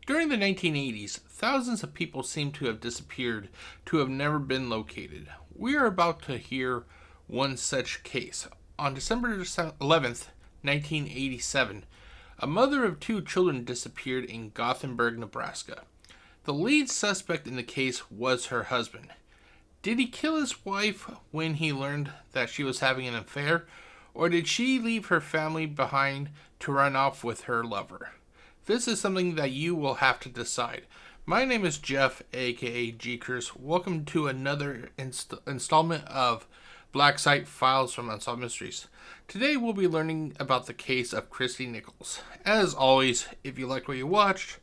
During the 1980s, thousands of people seem to have disappeared to have never been located. We are about to hear one such case. On December 11th, 1987, a mother of two children disappeared in Gothenburg, Nebraska. The lead suspect in the case was her husband. Did he kill his wife when he learned that she was having an affair, or did she leave her family behind to run off with her lover? This is something that you will have to decide. My name is Jeff, aka GCurse. Welcome to another installment of Black Site Files from Unsolved Mysteries. Today we'll be learning about the case of Christi Nichols. As always, if you liked what you watched,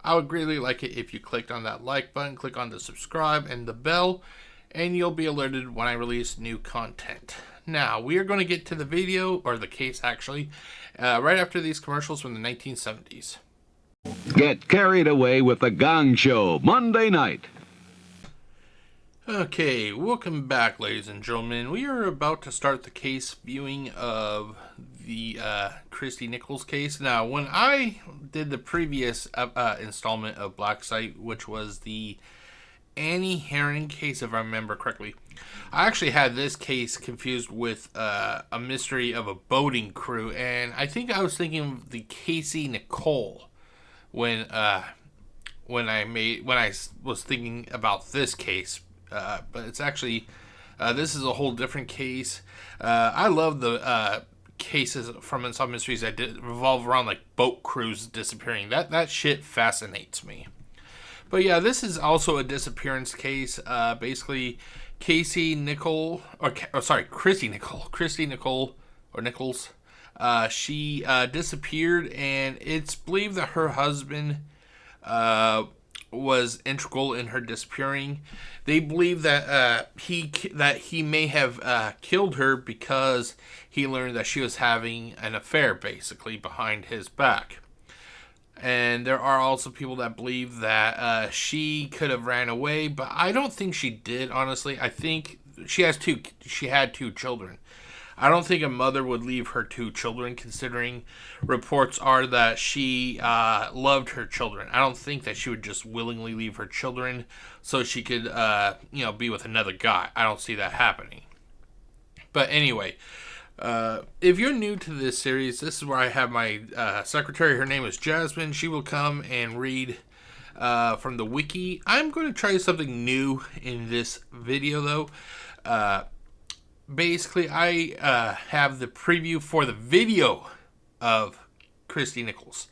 I would greatly like it if you clicked on that like button, click on the subscribe and the bell, and you'll be alerted when I release new content. Now, we are going to get to the video, or the case actually, right after these commercials from the 1970s. Get carried away with the Gong Show, Monday night. Okay, welcome back, ladies and gentlemen. We are about to start the case viewing of the Christi Nichols case. Now, when I did the previous installment of Black Site, which was the Annie Herring case, if I remember correctly, I actually had this case confused with a mystery of a boating crew, and I think I was thinking of the Christi Nichols when I was thinking about this case, but it's actually this is a whole different case. I love the cases from Unsolved Mysteries that revolve around like boat crews disappearing. That shit fascinates me. But yeah, this is also a disappearance case. Basically, Christi Nichols, she disappeared, and it's believed that her husband was integral in her disappearing. They believe that he may have killed her because he learned that she was having an affair, basically, behind his back. And there are also people that believe that she could have ran away, but I don't think she did, honestly. I think she had two children. I don't think a mother would leave her two children, considering reports are that she loved her children. I don't think that she would just willingly leave her children so she could, be with another guy. I don't see that happening. But anyway, if you're new to this series, this is where I have my secretary. Her name is Jasmine. She will come and read from the wiki. I'm going to try something new in this video, though. Basically, I have the preview for the video of Christi Nichols.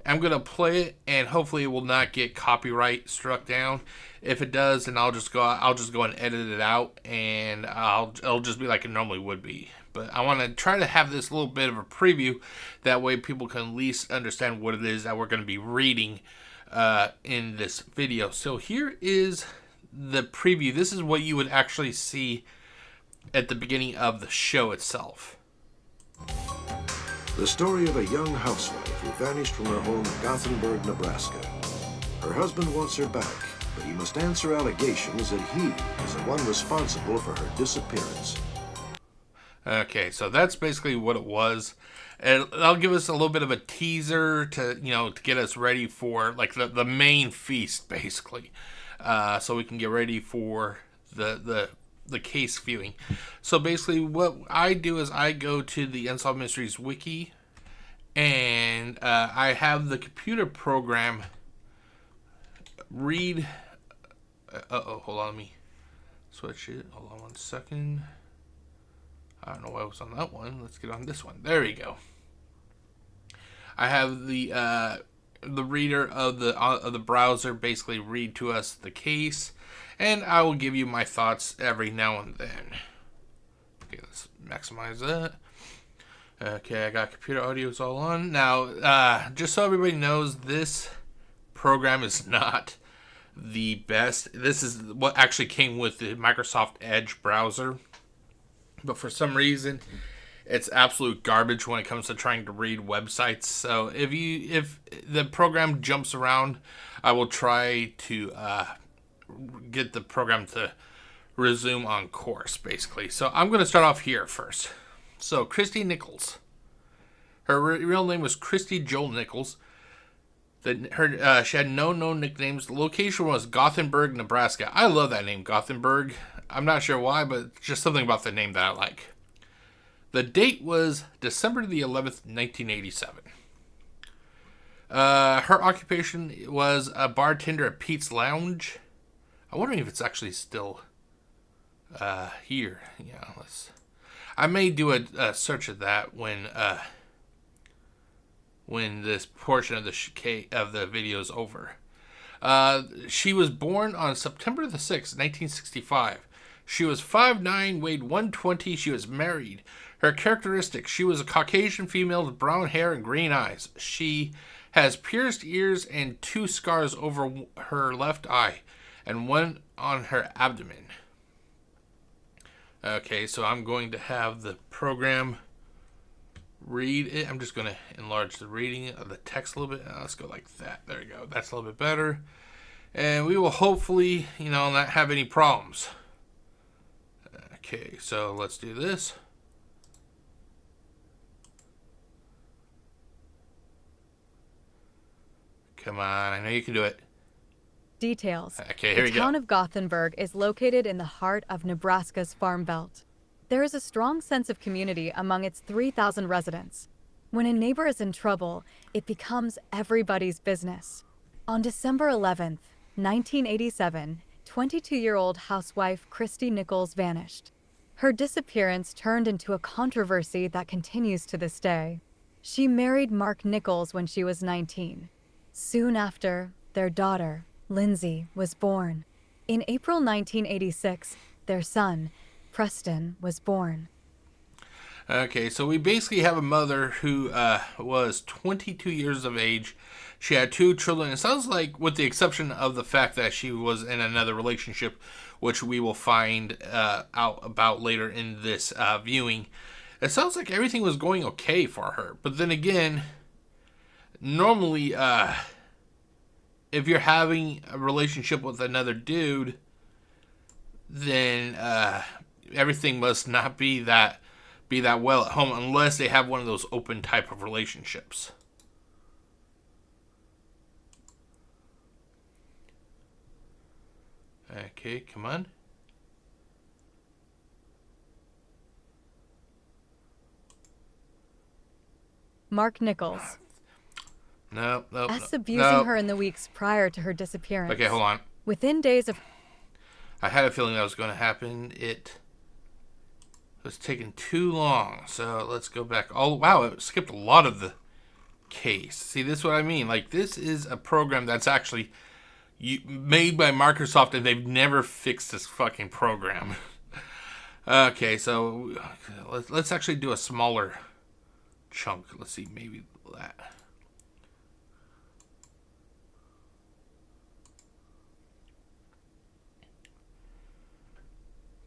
I'm going to play it, and hopefully it will not get copyright struck down. If it does, then I'll just go and edit it out, and it'll just be like it normally would be. But I want to try to have this little bit of a preview. That way people can at least understand what it is that we're going to be reading in this video. So here is the preview. This is what you would actually see at the beginning of the show itself. The story of a young housewife who vanished from her home in Gothenburg, Nebraska. Her husband wants her back, but he must answer allegations that he is the one responsible for her disappearance. Okay, so that's basically what it was. And that'll give us a little bit of a teaser to get us ready for like the main feast, basically. So we can get ready for the case viewing. So basically what I do is I go to the Unsolved Mysteries wiki, and I have the computer program read. Hold on, let me switch it. Hold on one second. I don't know why I was on that one. Let's get on this one. There we go. I have the reader of the browser basically read to us the case, and I will give you my thoughts every now and then. Okay, let's maximize that. Okay, I got computer audios all on. Now, just so everybody knows, this program is not the best. This is what actually came with the Microsoft Edge browser. But for some reason, it's absolute garbage when it comes to trying to read websites. So if the program jumps around, I will try to get the program to resume on course, basically. So I'm going to start off here first. So Christi Nichols. Her real name was Christi Joel Nichols. She had no known nicknames. The location was Gothenburg, Nebraska. I love that name, Gothenburg. I'm not sure why, but just something about the name that I like. The date was December the 11th, 1987. Her occupation was a bartender at Pete's Lounge. I wonder if it's actually still here. Yeah, I may do a search of that when this portion of the video is over. She was born on September the 6th, 1965. She was 5'9", weighed 120. She was married. Her characteristics: she was a Caucasian female with brown hair and green eyes. She has pierced ears and 2 scars over her left eye and 1 on her abdomen. Okay, so I'm going to have the program read it. I'm just going to enlarge the reading of the text a little bit. Let's go like that. There we go. That's a little bit better. And we will hopefully, not have any problems. Okay, so let's do this. Come on, I know you can do it. Details. Okay, here we go. The town of Gothenburg is located in the heart of Nebraska's Farm Belt. There is a strong sense of community among its 3,000 residents. When a neighbor is in trouble, it becomes everybody's business. On December 11th, 1987, 22-year-old housewife Christi Nichols vanished. Her disappearance turned into a controversy that continues to this day. She married Mark Nichols when she was 19. Soon after, their daughter, Lindsay, was born. In April 1986, their son, Preston, was born. Okay, so we basically have a mother who was 22 years of age. She had 2 children. It sounds like, with the exception of the fact that she was in another relationship, which we will find out about later in this viewing, it sounds like everything was going okay for her. But then again, normally, if you're having a relationship with another dude, then everything must not be that well at home, unless they have one of those open type of relationships. Okay, come on. Mark Nichols. No. Us abusing her in the weeks prior to her disappearance. Okay, hold on. Within days of... I had a feeling that was going to happen. It was taking too long. So let's go back. Oh, wow, it skipped a lot of the case. See, this is what I mean. Like, this is a program that's actually made by Microsoft, and they've never fixed this fucking program. Okay, so let's actually do a smaller chunk. Let's see, maybe that.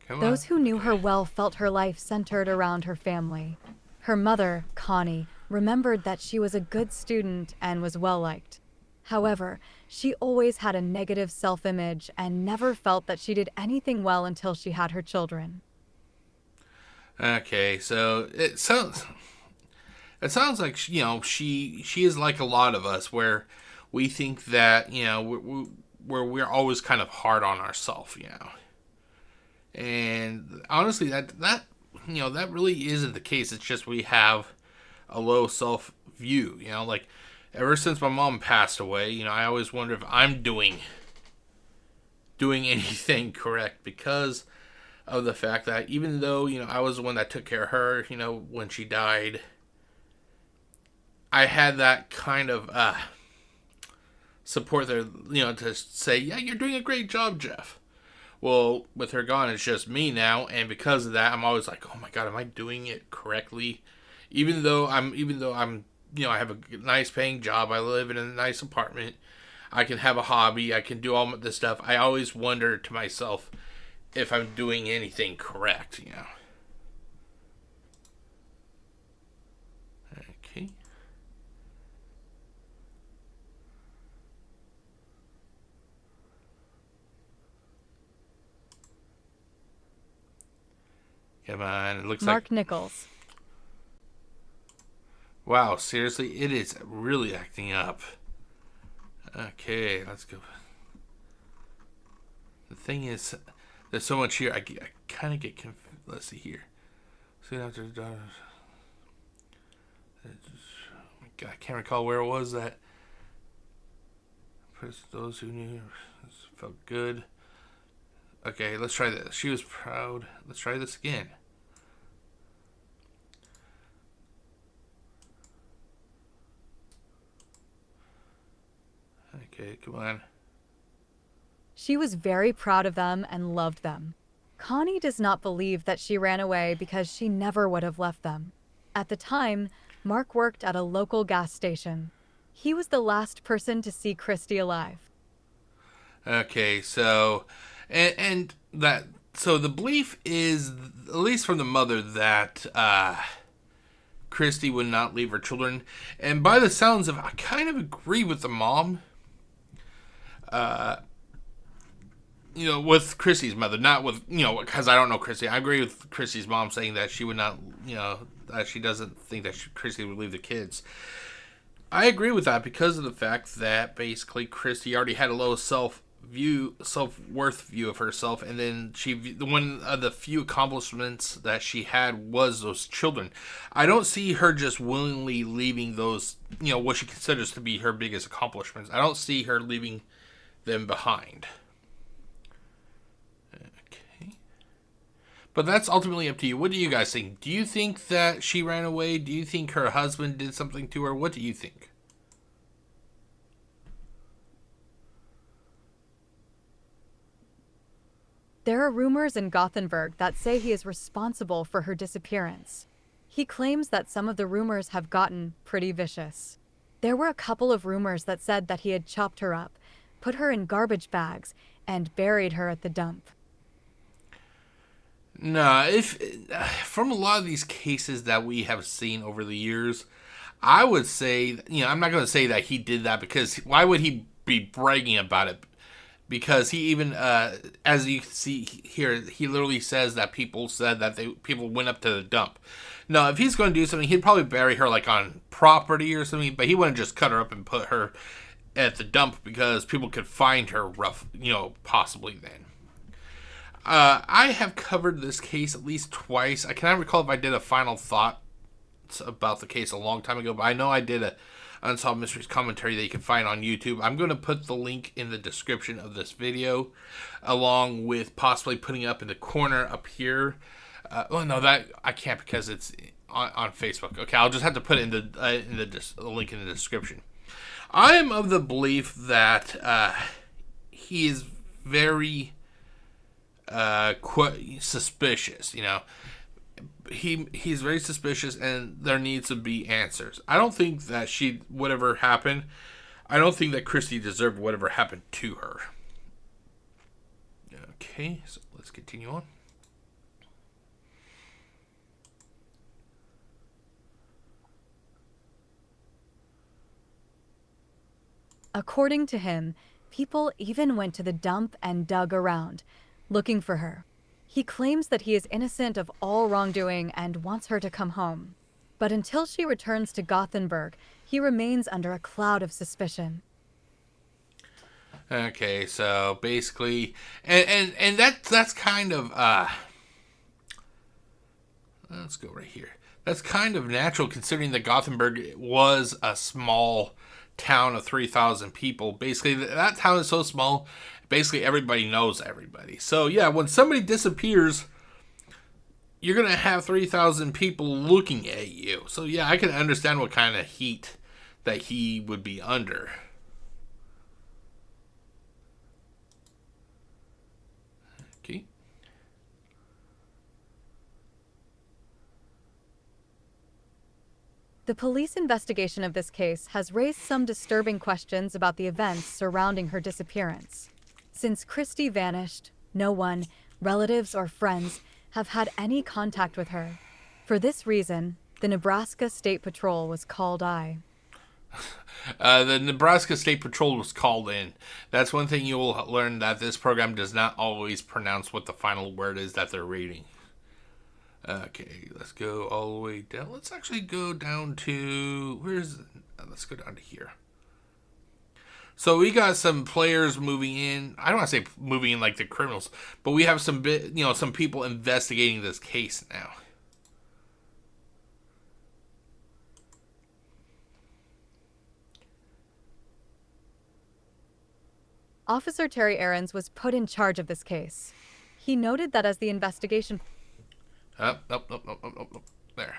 Those who knew her well felt her life centered around her family. Her mother, Connie, remembered that she was a good student and was well-liked. However, she always had a negative self-image and never felt that she did anything well until she had her children. Okay, so it sounds like, she is like a lot of us, where we think that, we're always kind of hard on ourselves, And honestly, that really isn't the case. It's just we have a low self view. Like, ever since my mom passed away, I always wonder if I'm doing anything correct, because of the fact that even though I was the one that took care of her, when she died, I had that kind of support there, to say, yeah, you're doing a great job, Jeff. Well, with her gone, it's just me now, and because of that, I'm always like, oh my god, am I doing it correctly? Even though I'm, I have a nice paying job, I live in a nice apartment, I can have a hobby, I can do all this stuff. I always wonder to myself if I'm doing anything correct, Okay. Come on, it looks like... Mark Nichols. Wow, seriously? It is really acting up. Okay, let's go. The thing is, there's so much here. I kind of get confused. Let's see here. Soon after the daughter, I can't recall where it was that. Those who knew felt good. Okay, let's try this. She was proud. Let's try this again. Okay, come on. She was very proud of them and loved them. Connie does not believe that she ran away because she never would have left them. At the time, Mark worked at a local gas station. He was the last person to see Christi alive. Okay, so and that so the belief is, at least from the mother, that Christi would not leave her children, and by the sounds of, I kind of agree with the mom. With Christi's mother, not with, because I don't know Christi. I agree with Christi's mom saying that she would not, that she doesn't think that Christi would leave the kids. I agree with that because of the fact that basically Christi already had a low self-worth view of herself, and then one of the few accomplishments that she had was those children. I don't see her just willingly leaving those, what she considers to be her biggest accomplishments. I don't see her leaving them behind. But that's ultimately up to you. What do you guys think? Do you think that she ran away? Do you think her husband did something to her? What do you think? There are rumors in Gothenburg that say he is responsible for her disappearance. He claims that some of the rumors have gotten pretty vicious. There were a couple of rumors that said that he had chopped her up, put her in garbage bags, and buried her at the dump. No, from a lot of these cases that we have seen over the years, I would say, I'm not going to say that he did that, because why would he be bragging about it? Because he even, as you can see here, he literally says that people said that people went up to the dump. No, if he's going to do something, he'd probably bury her like on property or something, but he wouldn't just cut her up and put her at the dump because people could find her possibly then. I have covered this case at least twice. I cannot recall if I did a final thought about the case a long time ago, but I know I did a Unsolved Mysteries commentary that you can find on YouTube. I'm going to put the link in the description of this video, along with possibly putting up in the corner up here. No, that I can't because it's on Facebook. Okay, I'll just have to put it in the link in the description. I am of the belief that he is very suspicious. He's very suspicious, and there needs to be answers. I don't think that whatever happened, I don't think that Christi deserved whatever happened to her. Okay, so let's continue on. According to him, people even went to the dump and dug around, looking for her. He claims that he is innocent of all wrongdoing and wants her to come home. But until she returns to Gothenburg, he remains under a cloud of suspicion. Okay, so basically, and that's kind of let's go right here. That's kind of natural considering that Gothenburg was a small town of 3,000 people. Basically, that town is so small, basically everybody knows everybody. So yeah, when somebody disappears, you're going to have 3,000 people looking at you. So yeah, I can understand what kind of heat that he would be under. Okay. The police investigation of this case has raised some disturbing questions about the events surrounding her disappearance. Since Christi vanished, no one, relatives or friends, have had any contact with her. For this reason, the Nebraska State Patrol was called in. The Nebraska State Patrol was called in. That's one thing you will learn, that this program does not always pronounce what the final word is that they're reading. Okay, let's go all the way down. Let's actually go down to... let's go down to here. So we got some players moving in. I don't want to say moving in like the criminals, but we have some some people investigating this case now. Officer Terry Aarons was put in charge of this case. He noted that as the investigation... Up. There.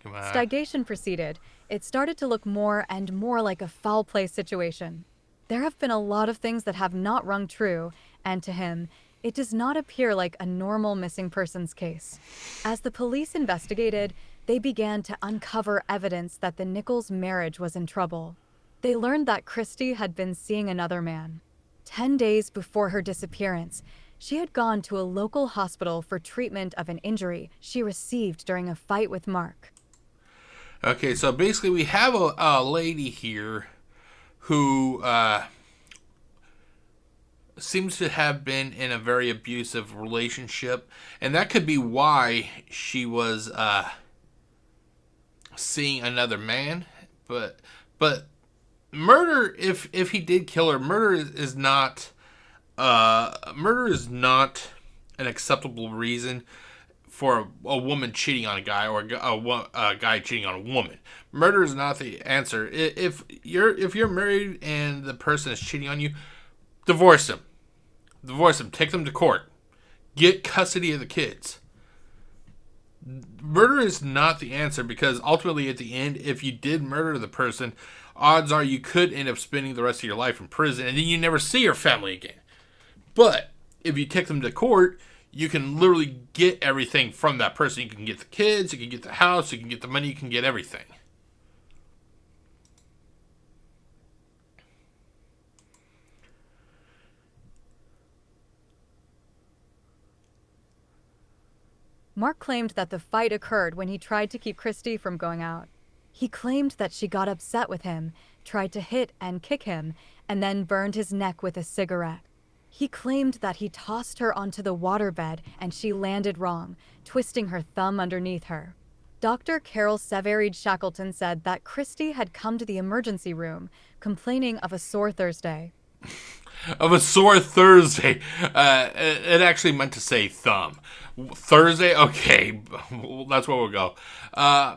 Come on. Investigation proceeded, it started to look more and more like a foul play situation. There have been a lot of things that have not rung true, and to him, it does not appear like a normal missing persons case. As the police investigated, they began to uncover evidence that the Nichols marriage was in trouble. They learned that Christi had been seeing another man. 10 days before her disappearance, she had gone to a local hospital for treatment of an injury she received during a fight with Mark. Okay, so basically we have a lady here who seems to have been in a very abusive relationship, and that could be why she was seeing another man. But murder, if he did kill her, murder is not an acceptable reason for a woman cheating on a guy, or a guy cheating on a woman. Murder is not the answer. If you're married and the person is cheating on you, divorce them. Take them to court. Get custody of the kids. Murder is not the answer, because ultimately at the end, if you did murder the person, odds are you could end up spending the rest of your life in prison, and then you never see your family again. But if you take them to court, you can literally get everything from that person. You can get the kids, you can get the house, you can get the money, you can get everything. Mark claimed that the fight occurred when he tried to keep Christi from going out. He claimed that she got upset with him, tried to hit and kick him, and then burned his neck with a cigarette. He claimed that he tossed her onto the waterbed and she landed wrong, twisting her thumb underneath her. Dr. Carol Severid Shackleton said that Christi had come to the emergency room, complaining of a sore Thursday. Of a sore Thursday. It actually meant to say thumb. Thursday? Okay, that's where we'll go.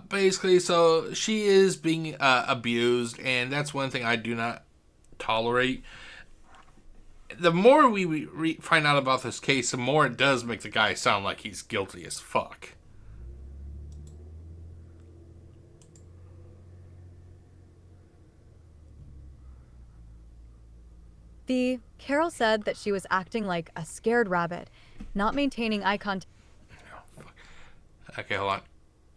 Basically, so she is being abused, and that's one thing I do not tolerate. The more we find out about this case, the more it does make the guy sound like he's guilty as fuck. Carol said that she was acting like a scared rabbit, not maintaining eye contact. Okay, hold on.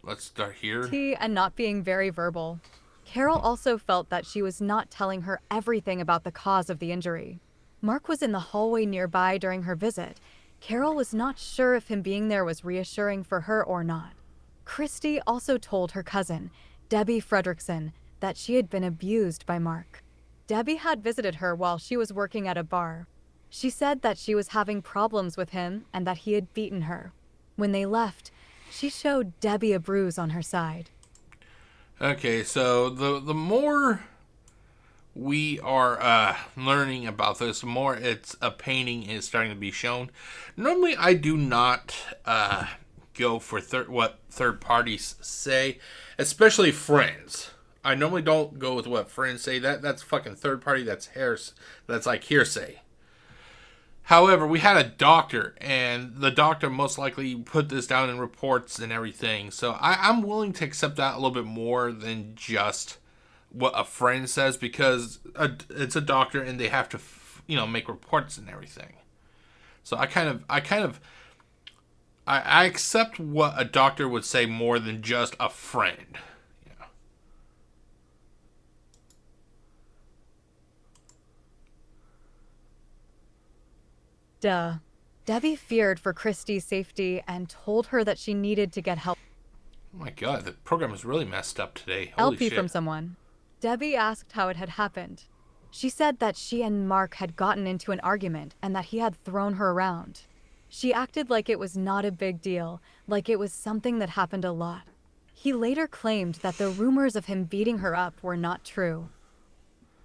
Let's start here. And not being very verbal. Carol also felt that she was not telling her everything about the cause of the injury. Mark was in the hallway nearby during her visit. Carol was not sure if him being there was reassuring for her or not. Christi also told her cousin, Debbie Fredrickson, that she had been abused by Mark. Debbie had visited her while she was working at a bar. She said that she was having problems with him and that he had beaten her. When they left, she showed Debbie a bruise on her side. Okay, so the more we are learning about this, the more it's a painting is starting to be shown. Normally, I do not go for what third parties say, especially friends. I normally don't go with what friends say. That's fucking third party. That's like hearsay. However, we had a doctor, and the doctor most likely put this down in reports and everything. So I'm willing to accept that a little bit more than just what a friend says, because it's a doctor and they have to, make reports and everything. So I accept what a doctor would say more than just a friend. Debbie feared for Christi's safety and told her that she needed to get help. Oh my god, the program is really messed up today. Holy LP shit. From someone. Debbie asked how it had happened. She said that she and Mark had gotten into an argument and that he had thrown her around. She acted like it was not a big deal, like it was something that happened a lot. He later claimed that the rumors of him beating her up were not true.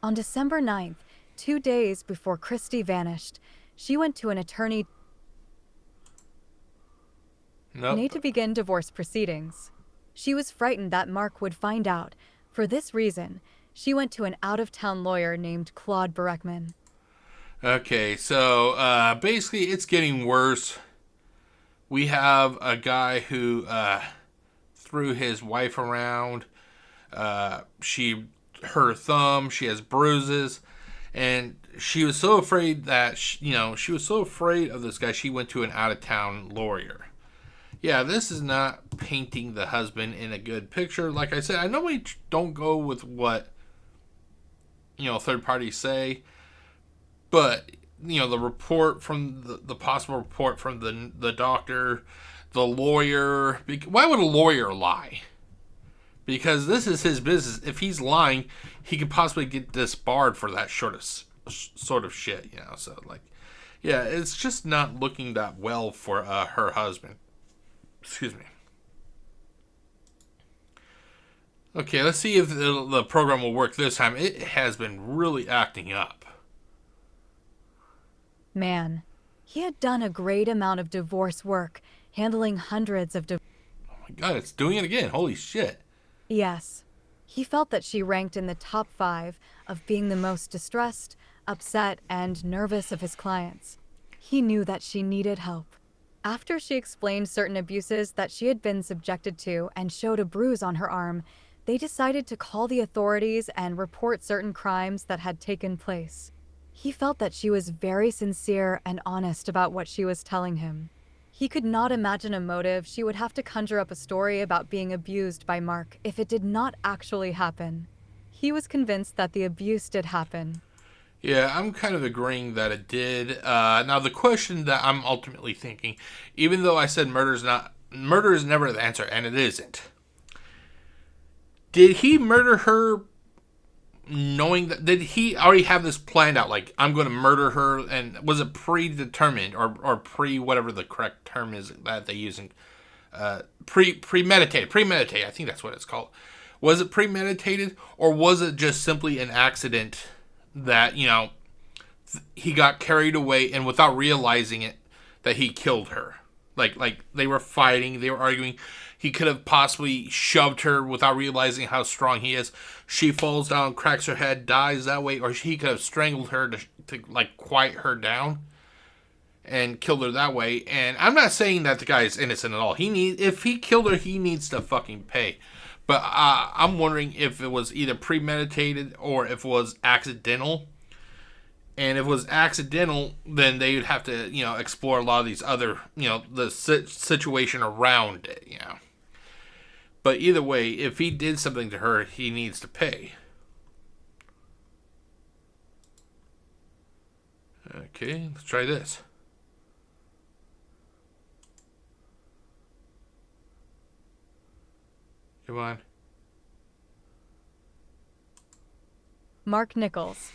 On December 9th, 2 days before Christi vanished, she went to an attorney to begin divorce proceedings. She was frightened that Mark would find out. For this reason, she went to an out-of-town lawyer named Claude Bereckman. Okay, so basically it's getting worse. We have a guy who threw his wife around. She hurt her thumb. She has bruises. And she was so afraid that, she was so afraid of this guy, she went to an out-of-town lawyer. Yeah, this is not painting the husband in a good picture. Like I said, I normally don't go with what, third parties say. But, the report from the possible report from the doctor, the lawyer. Why would a lawyer lie? Because this is his business. If he's lying, he could possibly get disbarred for that sort of shit, So, yeah, it's just not looking that well for her husband. Excuse me. Okay, let's see if the program will work this time. It has been really acting up. Man, he had done a great amount of divorce work, handling hundreds of Oh my god, it's doing it again. Holy shit. Yes. He felt that she ranked in the top 5 of being the most distressed, upset, and nervous of his clients. He knew that she needed help. After she explained certain abuses that she had been subjected to and showed a bruise on her arm, they decided to call the authorities and report certain crimes that had taken place. He felt that she was very sincere and honest about what she was telling him. He could not imagine a motive. She would have to conjure up a story about being abused by Mark if it did not actually happen. He was convinced that the abuse did happen. Yeah, I'm kind of agreeing that it did. Now, the question that I'm ultimately thinking, even though I said murder is never the answer, and it isn't. Did he murder her knowing that, did he already have this planned out? Like, I'm going to murder her, and was it predetermined or whatever the correct term is that they use in, premeditated, I think that's what it's called. Was it premeditated, or was it just simply an accident that, he got carried away and without realizing it, that he killed her? Like they were fighting, they were arguing. He could have possibly shoved her without realizing how strong he is. She falls down, cracks her head, dies that way. Or he could have strangled her to quiet her down and killed her that way. And I'm not saying that the guy is innocent at all. If he killed her, he needs to fucking pay. But I'm wondering if it was either premeditated or if it was accidental. And if it was accidental, then they would have to, explore a lot of these other, the situation around it, But either way, if he did something to her, he needs to pay. Okay, let's try this. Come on. Mark Nichols.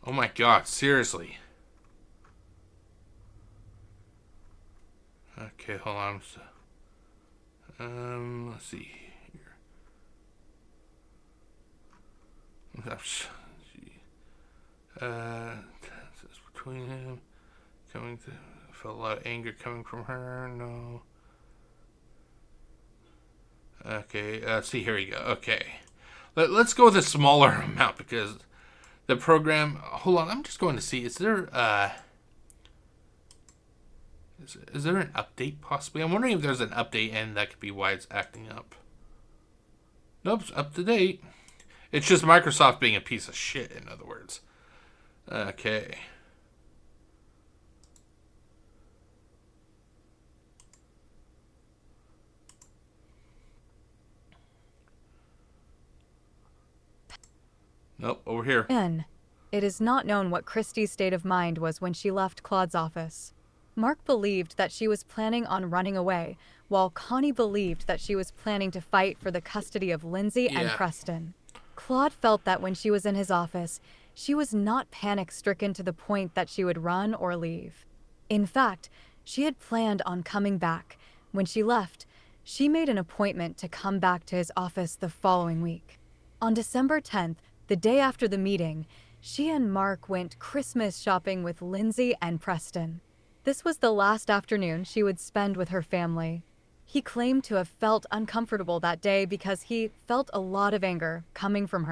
Oh my god, seriously. Okay, hold on. Let's see here. Between him, felt a lot of anger coming from her. No. Okay, let's see. Here we go. Okay, let's go with a smaller amount because the program. Hold on, I'm just going to see. Is there is there an update possibly? I'm wondering if there's an update and that could be why it's acting up. Nope, it's up to date. It's just Microsoft being a piece of shit, in other words. Okay. Nope, over here. It is not known what Christi's state of mind was when she left Claude's office. Mark believed that she was planning on running away, while Connie believed that she was planning to fight for the custody of Lindsay and Preston. Claude felt that when she was in his office, she was not panic-stricken to the point that she would run or leave. In fact, she had planned on coming back. When she left, She made an appointment to come back to his office the following week. On December 10th, the day after the meeting, she and Mark went Christmas shopping with Lindsay and Preston. This was the last afternoon she would spend with her family. He claimed to have felt uncomfortable that day because he felt a lot of anger coming from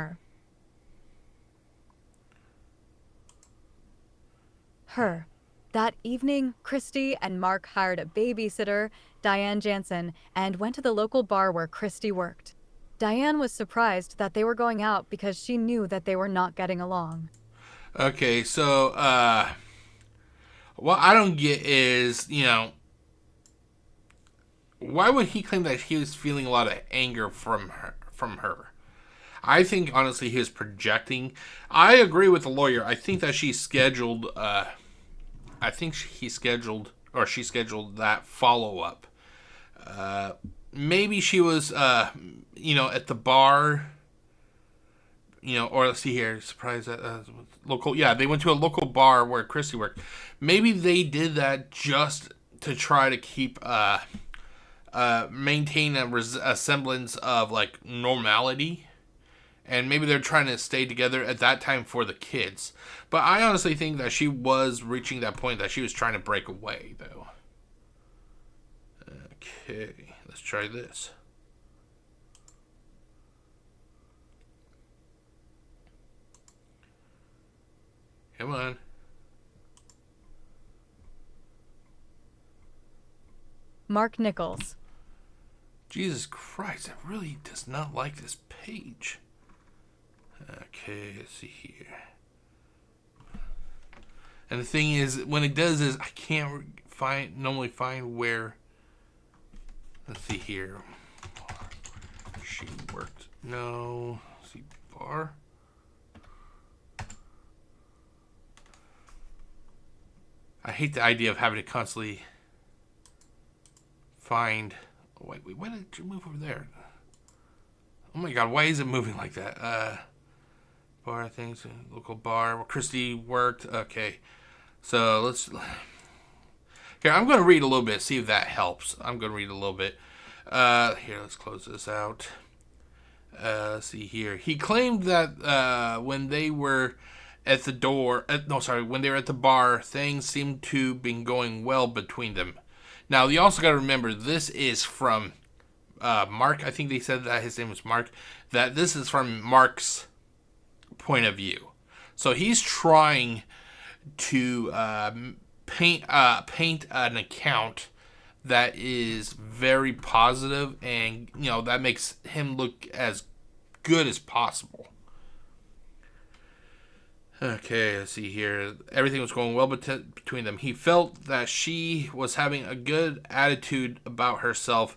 her. That evening, Christi and Mark hired a babysitter, Diane Jansen, and went to the local bar where Christi worked. Diane was surprised that they were going out because she knew that they were not getting along. Okay, so, what I don't get is, why would he claim that he was feeling a lot of anger from her? I think, honestly, he was projecting. I agree with the lawyer. I think that she scheduled that follow-up. Maybe she was, at the bar, or let's see here, surprised that local. Yeah, they went to a local bar where Christi worked. Maybe they did that just to try to keep, maintain a semblance of like normality. And maybe they're trying to stay together at that time for the kids. But I honestly think that she was reaching that point that she was trying to break away, though. Okay, let's try this. Come on. Mark Nichols. Jesus Christ, it really does not like this page. Okay, let's see here. And the thing is, when it does this, I can't normally find where. Let's see here. She worked. No. Let's see, bar. I hate the idea of having to constantly find. Wait, why did you move over there? Oh my god, why is it moving like that? Bar things, local bar where Christi worked. Okay, so let's. Here, I'm going to read a little bit, see if that helps. I'm going to read a little bit. Here, let's close this out. Let's see here. He claimed that when they were at the when they were at the bar, things seemed to have been going well between them. Now, you also got to remember, this is from Mark. I think they said that his name was Mark. That this is from Mark's point of view. So he's trying to paint an account that is very positive, and that makes him look as good as possible. Okay, let's see here. Everything was going well between them. He felt that she was having a good attitude about herself,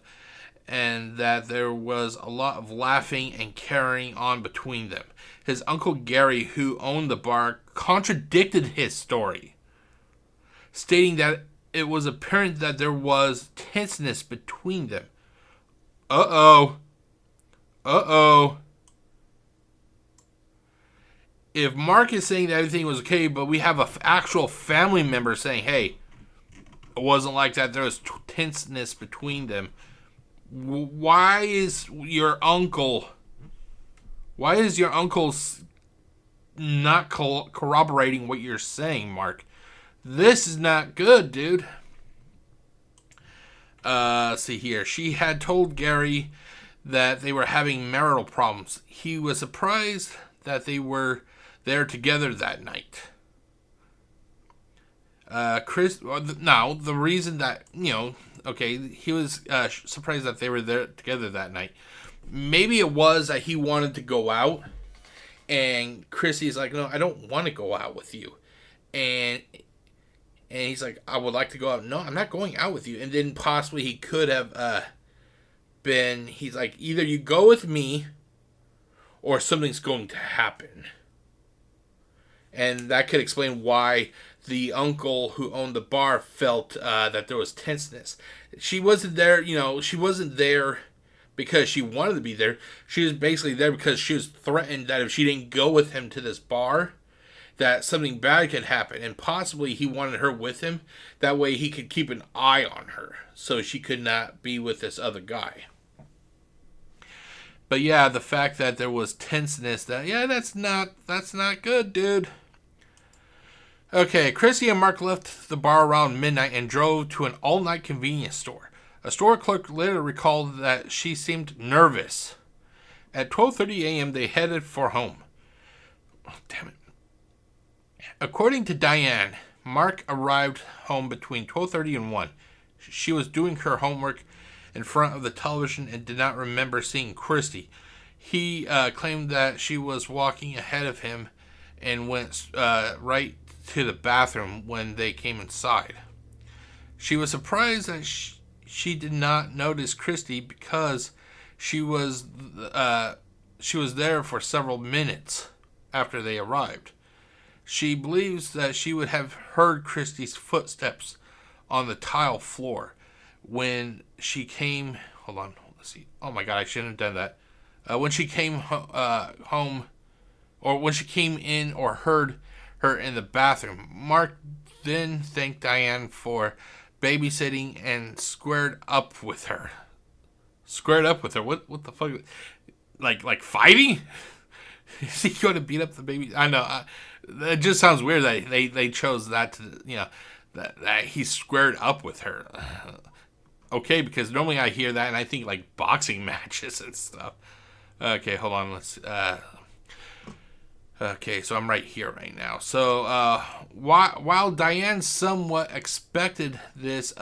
and that there was a lot of laughing and carrying on between them. His uncle Gary, who owned the bar, contradicted his story, stating that it was apparent that there was tenseness between them. Uh-oh. If Mark is saying that everything was okay, but we have an actual family member saying, hey, it wasn't like that, there was tenseness between them, why is your uncle not corroborating what you're saying, Mark? This is not good, dude. See here. She had told Gary that they were having marital problems. He was surprised that they were there together that night. The reason that, he was surprised that they were there together that night. Maybe it was that he wanted to go out, and Chrissy's like, no, I don't want to go out with you. And he's like, I would like to go out. No, I'm not going out with you. And then possibly he could have he's like, either you go with me or something's going to happen. And that could explain why the uncle who owned the bar felt that there was tenseness. She wasn't there, she wasn't there because she wanted to be there. She was basically there because she was threatened that if she didn't go with him to this bar, that something bad could happen, and possibly he wanted her with him. That way he could keep an eye on her, so she could not be with this other guy. But yeah, the fact that there was tenseness, that's not good, dude. Okay, Christi and Mark left the bar around midnight and drove to an all-night convenience store. A store clerk later recalled that she seemed nervous. At 12:30 a.m., they headed for home. Oh, damn it. According to Diane, Mark arrived home between 12:30 and 1. She was doing her homework in front of the television and did not remember seeing Christi. He claimed that she was walking ahead of him and went right to the bathroom when they came inside. She was surprised that she did not notice Christi because she was there for several minutes after they arrived. She believes that she would have heard Christi's footsteps on the tile floor when she came. Hold on, let's see. Oh my god, I shouldn't have done that. When she came home, or when she came in or heard her in the bathroom. Mark then thanked Diane for babysitting and squared up with her. Squared up with her? What the fuck? Like fighting? Is he going to beat up the baby? I know. It just sounds weird that they chose that to, that he squared up with her. Okay, because normally I hear that and I think like boxing matches and stuff. Okay, hold on. Let's. Okay, so I'm right here right now. So while Diane somewhat expected this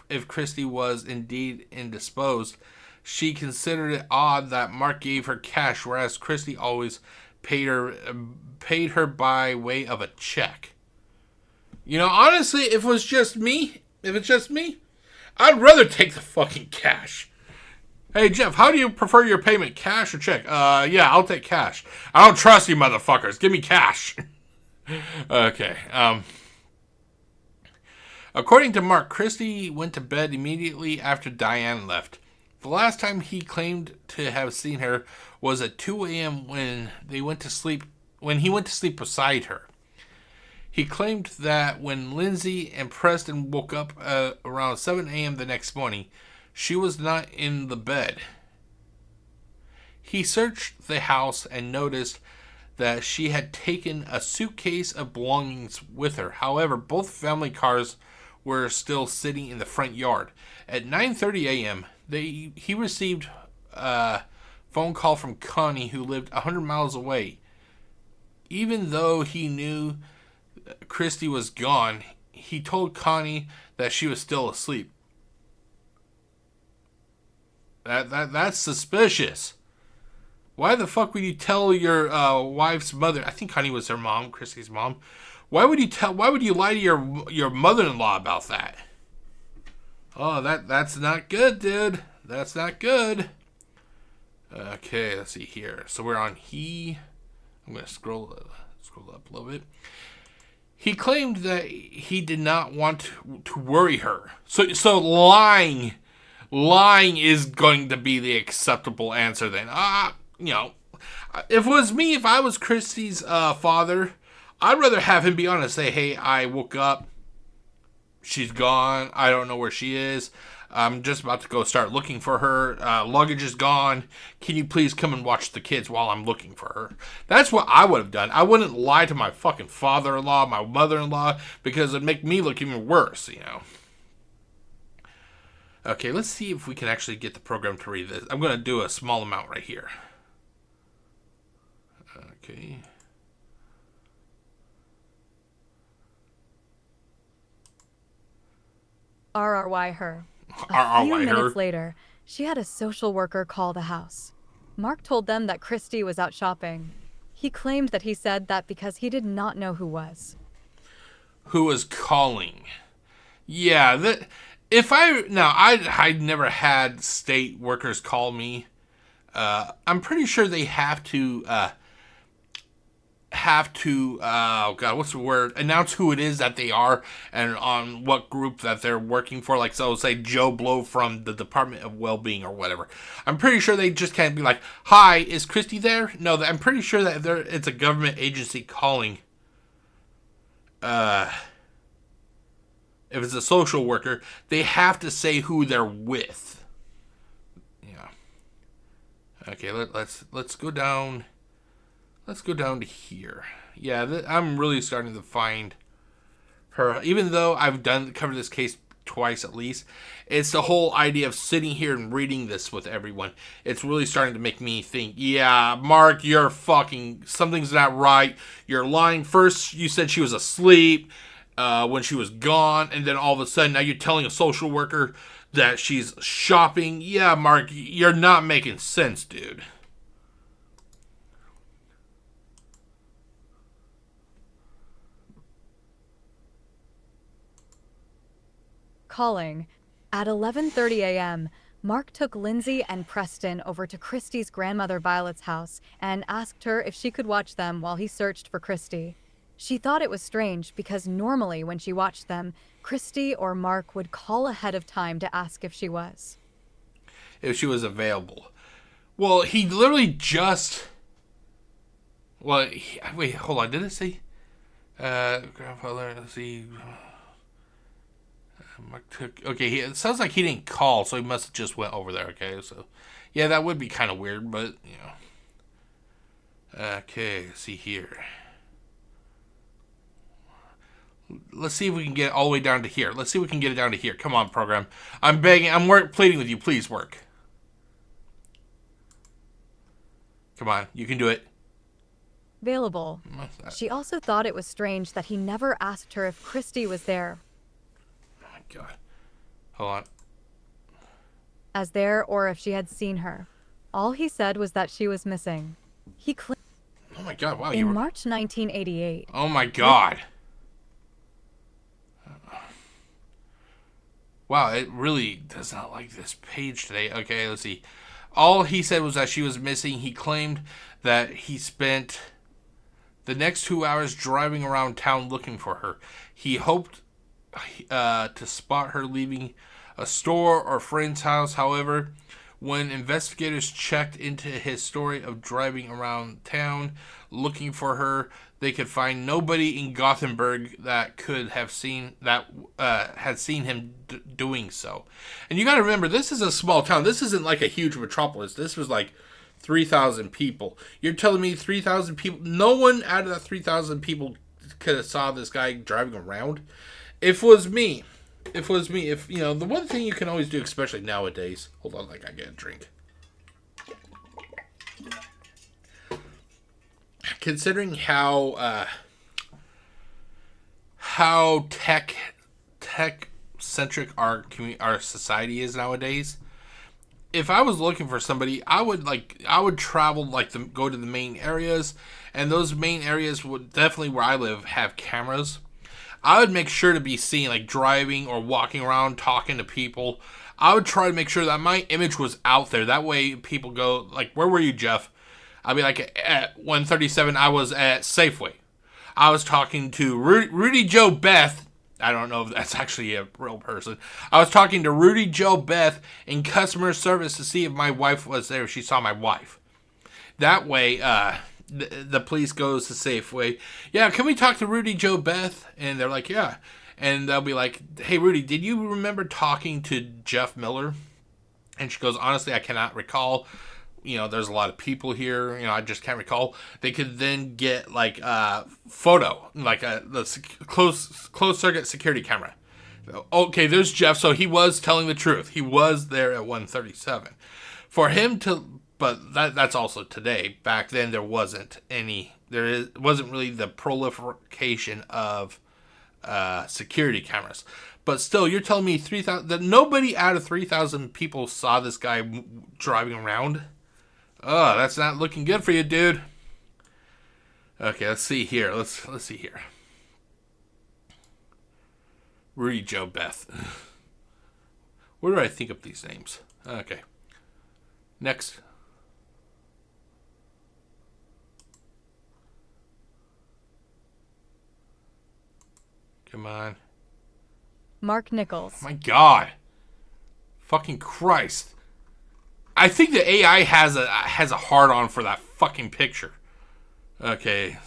if Christi was indeed indisposed, she considered it odd that Mark gave her cash, whereas Christi always paid her by way of a check. Honestly, if it's just me, I'd rather take the fucking cash. Hey, Jeff, how do you prefer your payment, cash or check? Yeah, I'll take cash. I don't trust you motherfuckers. Give me cash. Okay. According to Mark, Christi went to bed immediately after Diane left. The last time he claimed to have seen her was at 2 a.m. when he went to sleep beside her. He claimed that when Lindsay and Preston woke up around 7 a.m. the next morning, she was not in the bed. He searched the house and noticed that she had taken a suitcase of belongings with her. However, both family cars were still sitting in the front yard. At 9:30 a.m., he received a phone call from Connie, who lived 100 miles away. Even though he knew Christi was gone, he told Connie that she was still asleep. That's suspicious. Why the fuck would you tell your wife's mother? I think Connie was her mom, Christi's mom. Why would you lie to your mother-in-law about that? Oh, that's not good, dude. That's not good. Okay, let's see here. So we're on I'm gonna scroll up a little bit. He claimed that he did not want to worry her. So lying is going to be the acceptable answer then. If it was me, if I was Christi's father, I'd rather have him be honest. Say, hey, I woke up. She's gone. I don't know where she is. I'm just about to go start looking for her. Luggage is gone. Can you please come and watch the kids while I'm looking for her? That's what I would have done. I wouldn't lie to my fucking father-in-law, my mother-in-law, because it'd make me look even worse, Okay, let's see if we can actually get the program to read this. I'm going to do a small amount right here. Okay. RRY her. A few minutes later, she had a social worker call the house. Mark told them that Christi was out shopping. He claimed that he said that because he did not know who was. Who was calling? Yeah, I'd never had state workers call me. I'm pretty sure they have to oh god, what's the word? Announce who it is that they are and on what group that they're working for. Like, so say Joe Blow from the Department of Wellbeing or whatever. I'm pretty sure they just can't be like, "Hi, is Christi there?" No, I'm pretty sure that it's a government agency calling. if it's a social worker, they have to say who they're with. Yeah. Okay, let's go down. Let's go down to here. Yeah, I'm really starting to find her. Even though I've covered this case twice at least, it's the whole idea of sitting here and reading this with everyone. It's really starting to make me think, yeah, Mark, you're fucking, something's not right. You're lying. First, you said she was asleep when she was gone, and then all of a sudden, now you're telling a social worker that she's shopping. Yeah, Mark, you're not making sense, dude. Calling. At 11:30 a.m., Mark took Lindsay and Preston over to Christi's grandmother Violet's house and asked her if she could watch them while he searched for Christi. She thought it was strange because normally when she watched them, Christi or Mark would call ahead of time to ask if she was. If she was available. Well, he literally just... Well, wait, hold on. Did it say... grandfather, let's see... Okay, it sounds like he didn't call, so he must have just went over there, okay? So, yeah, that would be kind of weird, but, you know. Okay, let's see here. Let's see if we can get it all the way down to here. Let's see if we can get it down to here. Come on, program. I'm begging, pleading with you. Please work. Come on, you can do it. Available. She also thought it was strange that he never asked her if Christi was there. God. Hold on. As there or if she had seen her. All he said was that she was missing. He claimed Oh my God, wow. in March 1988. Oh my God. Wow, it really does not like this page today. Okay, let's see. All he said was that she was missing. He claimed that he spent the next 2 hours driving around town looking for her. He hoped to spot her leaving a store or friend's house. However, when investigators checked into his story of driving around town looking for her, they could find nobody in Gothenburg that could have seen that had seen him doing so. And you got to remember, this is a small town. This isn't like a huge metropolis. This was like 3,000 people. You're telling me 3,000 people? No one out of that 3,000 people could have saw this guy driving around. If you know, the one thing you can always do, especially nowadays, hold on, like I get a drink. Considering how tech centric our society is nowadays, if I was looking for somebody, I would travel go to the main areas, and those main areas would definitely, where I live, have cameras. I would make sure to be seen, like driving or walking around, talking to people. I would try to make sure that my image was out there. That way people go, like, where were you, Jeff? I'd be like, at 137, I was at Safeway. I was talking to Rudy Joe Beth. I don't know if that's actually a real person. I was talking to Rudy Joe Beth in customer service to see if my wife was there, if she saw my wife. That way, the police goes to Safeway. Yeah, can we talk to Rudy Joe Beth? And they're like, yeah. And they'll be like, hey, Rudy, did you remember talking to Jeff Miller? And she goes, honestly, I cannot recall. You know, there's a lot of people here. You know, I just can't recall. They could then get, like, a photo, like the closed circuit security camera. Okay, there's Jeff. So he was telling the truth. He was there at 137. For him to... But that's also today. Back then, there wasn't wasn't really the proliferation of security cameras. But still, you're telling me 3,000 that nobody out of 3,000 people saw this guy driving around? Oh, that's not looking good for you, dude. Okay, let's see here. Let's see here. Rudy Joe Beth. What do I think of these names? Okay. Next. Come on. Mark Nichols. My God. Fucking Christ. I think the AI has a hard on for that fucking picture. Okay.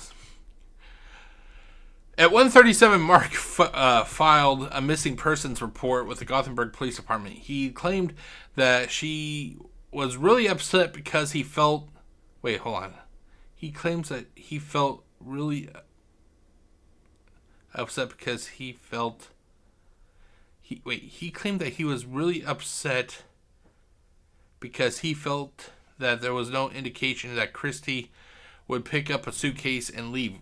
At 1:37, Mark filed a missing persons report with the Gothenburg Police Department. He claimed that she was really upset because he felt... Wait, hold on. He claims that he felt really upset because he felt... He claimed that he was really upset because he felt that there was no indication that Christi would pick up a suitcase and leave.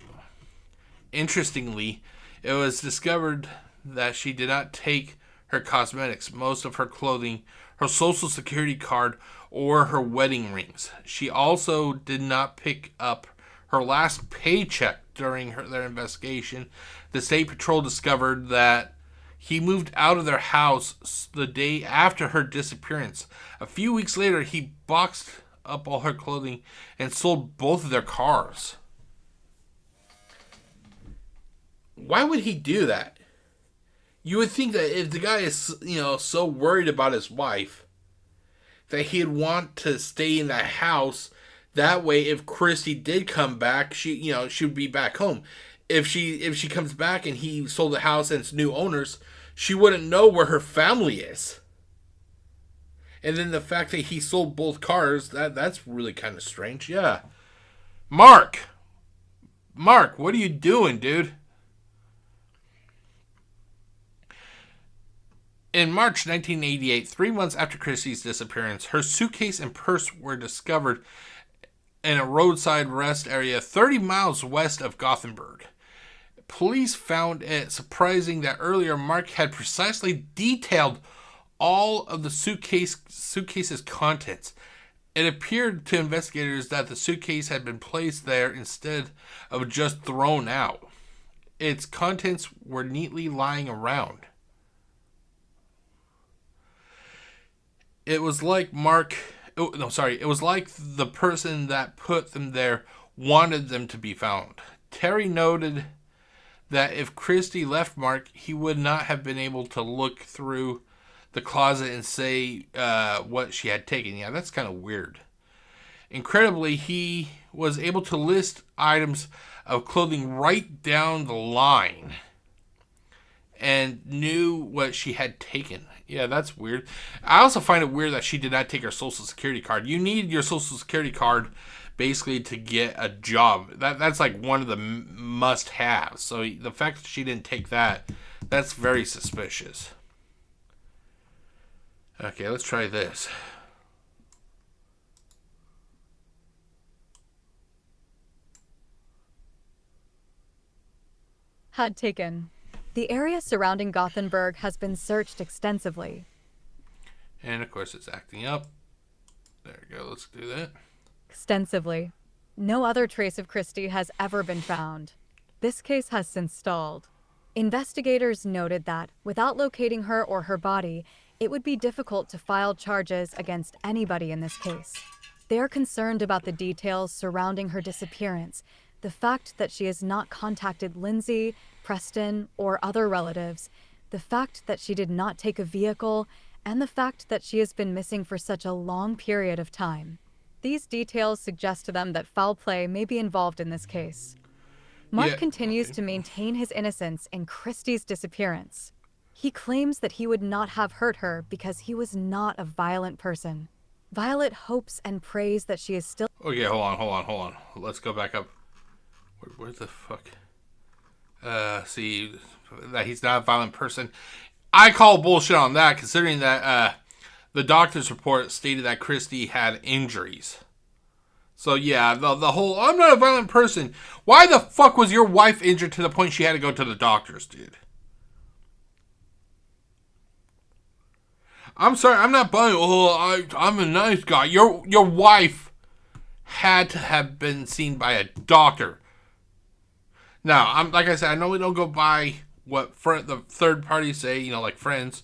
Interestingly, it was discovered that she did not take her cosmetics, most of her clothing, her social security card, or her wedding rings. She also did not pick up her last paycheck during their investigation. The State Patrol discovered that he moved out of their house the day after her disappearance. A few weeks later, he boxed up all her clothing and sold both of their cars. Why would he do that? You would think that if the guy is, so worried about his wife, that he'd want to stay in that house. That way, if Christi did come back, she would be back home. If she comes back and he sold the house and it's new owners, she wouldn't know where her family is. And then the fact that he sold both cars, that's really kind of strange. Yeah. Mark, what are you doing, dude? In March 1988, 3 months after Christi's disappearance, her suitcase and purse were discovered in a roadside rest area 30 miles west of Gothenburg. Police found it surprising that earlier Mark had precisely detailed all of the suitcase's contents. It appeared to investigators that the suitcase had been placed there instead of just thrown out. Its contents were neatly lying around. It was like it was like the person that put them there wanted them to be found. Terry noted that if Christi left Mark, he would not have been able to look through the closet and say what she had taken. Yeah, that's kind of weird. Incredibly, he was able to list items of clothing right down the line and knew what she had taken. Yeah, that's weird. I also find it weird that she did not take her social security card. You need your social security card basically to get a job. That's like one of the must-haves. So the fact that she didn't take that, that's very suspicious. Okay, let's try this. Had taken. The area surrounding Gothenburg has been searched extensively. And of course it's acting up. There we go, let's do that. Extensively. No other trace of Christi has ever been found. This case has since stalled. Investigators noted that, without locating her or her body, it would be difficult to file charges against anybody in this case. They are concerned about the details surrounding her disappearance, the fact that she has not contacted Lindsay, Preston, or other relatives, the fact that she did not take a vehicle, and the fact that she has been missing for such a long period of time. These details suggest to them that foul play may be involved in this case. Mark continues to maintain his innocence in Christi's disappearance. He claims that he would not have hurt her because he was not a violent person. Violet hopes and prays that she is still... Okay, hold on. Let's go back up. Where the fuck? See, that he's not a violent person. I call bullshit on that, considering that the doctor's report stated that Christi had injuries. So yeah, the whole, I'm not a violent person. Why the fuck was your wife injured to the point she had to go to the doctors, dude? I'm sorry, I'm not buying, I'm a nice guy. Your wife had to have been seen by a doctor. Now, like I said, I know we don't go by what the third parties say, like friends,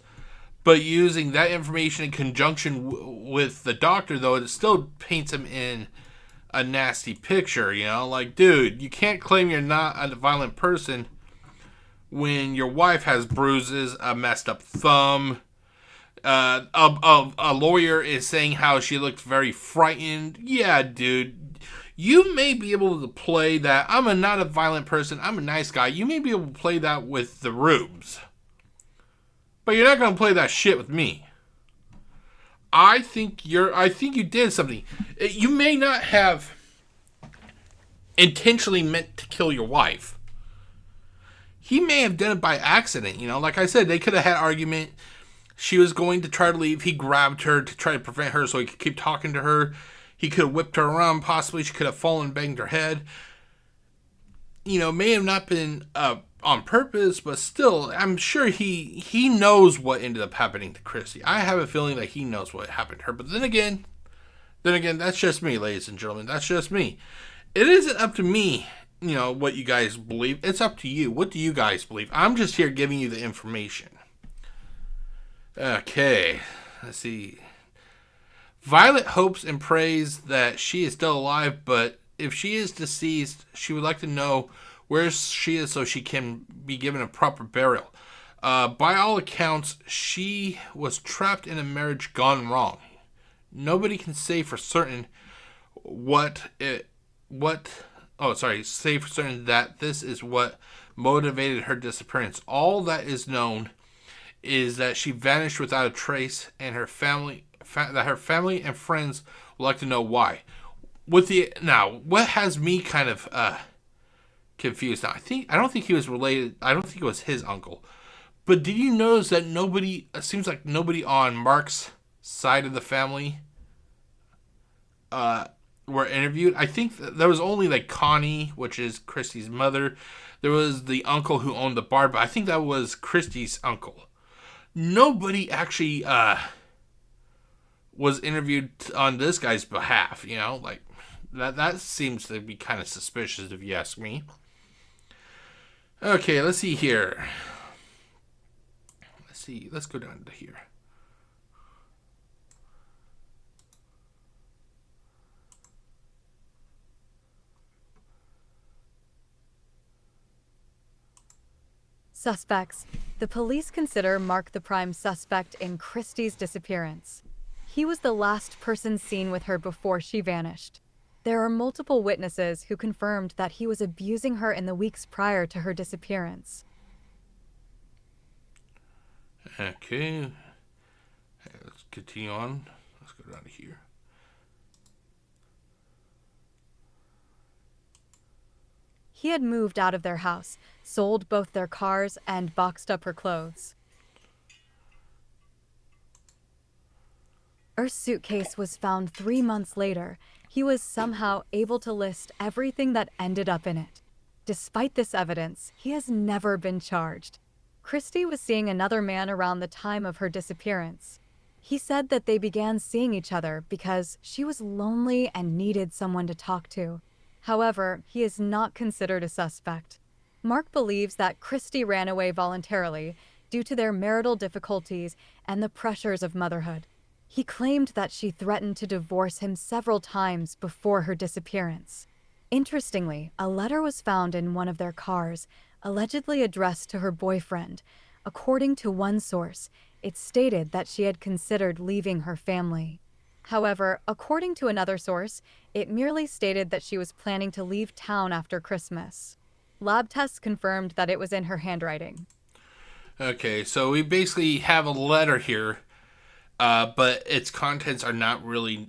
but using that information in conjunction with the doctor, though, it still paints him in a nasty picture, like, dude, you can't claim you're not a violent person when your wife has bruises, a messed up thumb. A lawyer is saying how she looked very frightened. Yeah, dude. You may be able to play that. Not a violent person. I'm a nice guy. You may be able to play that with the rubes. But you're not going to play that shit with me. I think you did something. You may not have intentionally meant to kill your wife. He may have done it by accident, Like I said, they could have had argument. She was going to try to leave. He grabbed her to try to prevent her so he could keep talking to her. He could have whipped her around, possibly. She could have fallen and banged her head. May have not been on purpose, but still, I'm sure he knows what ended up happening to Christi. I have a feeling that he knows what happened to her. But then again, that's just me, ladies and gentlemen. That's just me. It isn't up to me, what you guys believe. It's up to you. What do you guys believe? I'm just here giving you the information. Okay, let's see. Violet hopes and prays that she is still alive, but if she is deceased, she would like to know where she is so she can be given a proper burial. By all accounts, she was trapped in a marriage gone wrong. Nobody can say for certain say for certain that this is what motivated her disappearance. All that is known is that she vanished without a trace, and her family and friends would like to know why. What has me kind of confused? Now, I don't think he was related. I don't think it was his uncle. But did you notice that it seems like nobody on Mark's side of the family were interviewed? I think there was only like Connie, which is Christi's mother. There was the uncle who owned the bar, but I think that was Christi's uncle. Nobody actually was interviewed on this guy's behalf, like that seems to be kind of suspicious if you ask me. Okay, let's see here. Let's go down to here. Suspects. The police consider Mark the prime suspect in Christi's disappearance. He was the last person seen with her before she vanished. There are multiple witnesses who confirmed that he was abusing her in the weeks prior to her disappearance. Okay. Let's continue on. Let's go down to here. He had moved out of their house, sold both their cars, and boxed up her clothes. Her suitcase was found 3 months later. He was somehow able to list everything that ended up in it. Despite this evidence, he has never been charged. Christi was seeing another man around the time of her disappearance. He said that they began seeing each other because she was lonely and needed someone to talk to. However, he is not considered a suspect. Mark believes that Christi ran away voluntarily due to their marital difficulties and the pressures of motherhood. He claimed that she threatened to divorce him several times before her disappearance. Interestingly, a letter was found in one of their cars, allegedly addressed to her boyfriend. According to one source, it stated that she had considered leaving her family. However, according to another source, it merely stated that she was planning to leave town after Christmas. Lab tests confirmed that it was in her handwriting. Okay, so we basically have a letter here, but its contents are not really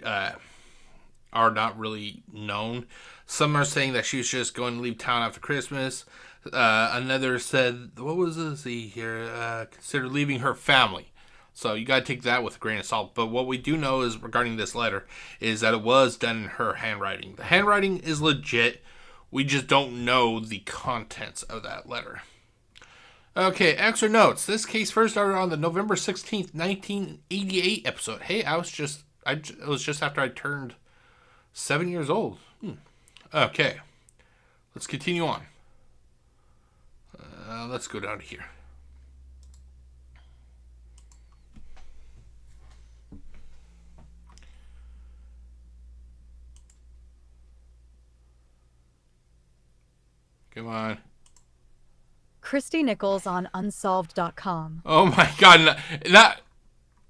known. Some are saying that she was just going to leave town after Christmas. Another said, what was this here? Consider leaving her family. So you got to take that with a grain of salt. But what we do know is regarding this letter is that it was done in her handwriting. The handwriting is legit. We just don't know the contents of that letter. Okay, extra notes. This case first started on the November 16th, 1988 episode. Hey, it was just after I turned 7 years old. Okay, let's continue on. Let's go down to here. Come on. Christi Nichols on Unsolved.com. Oh my God!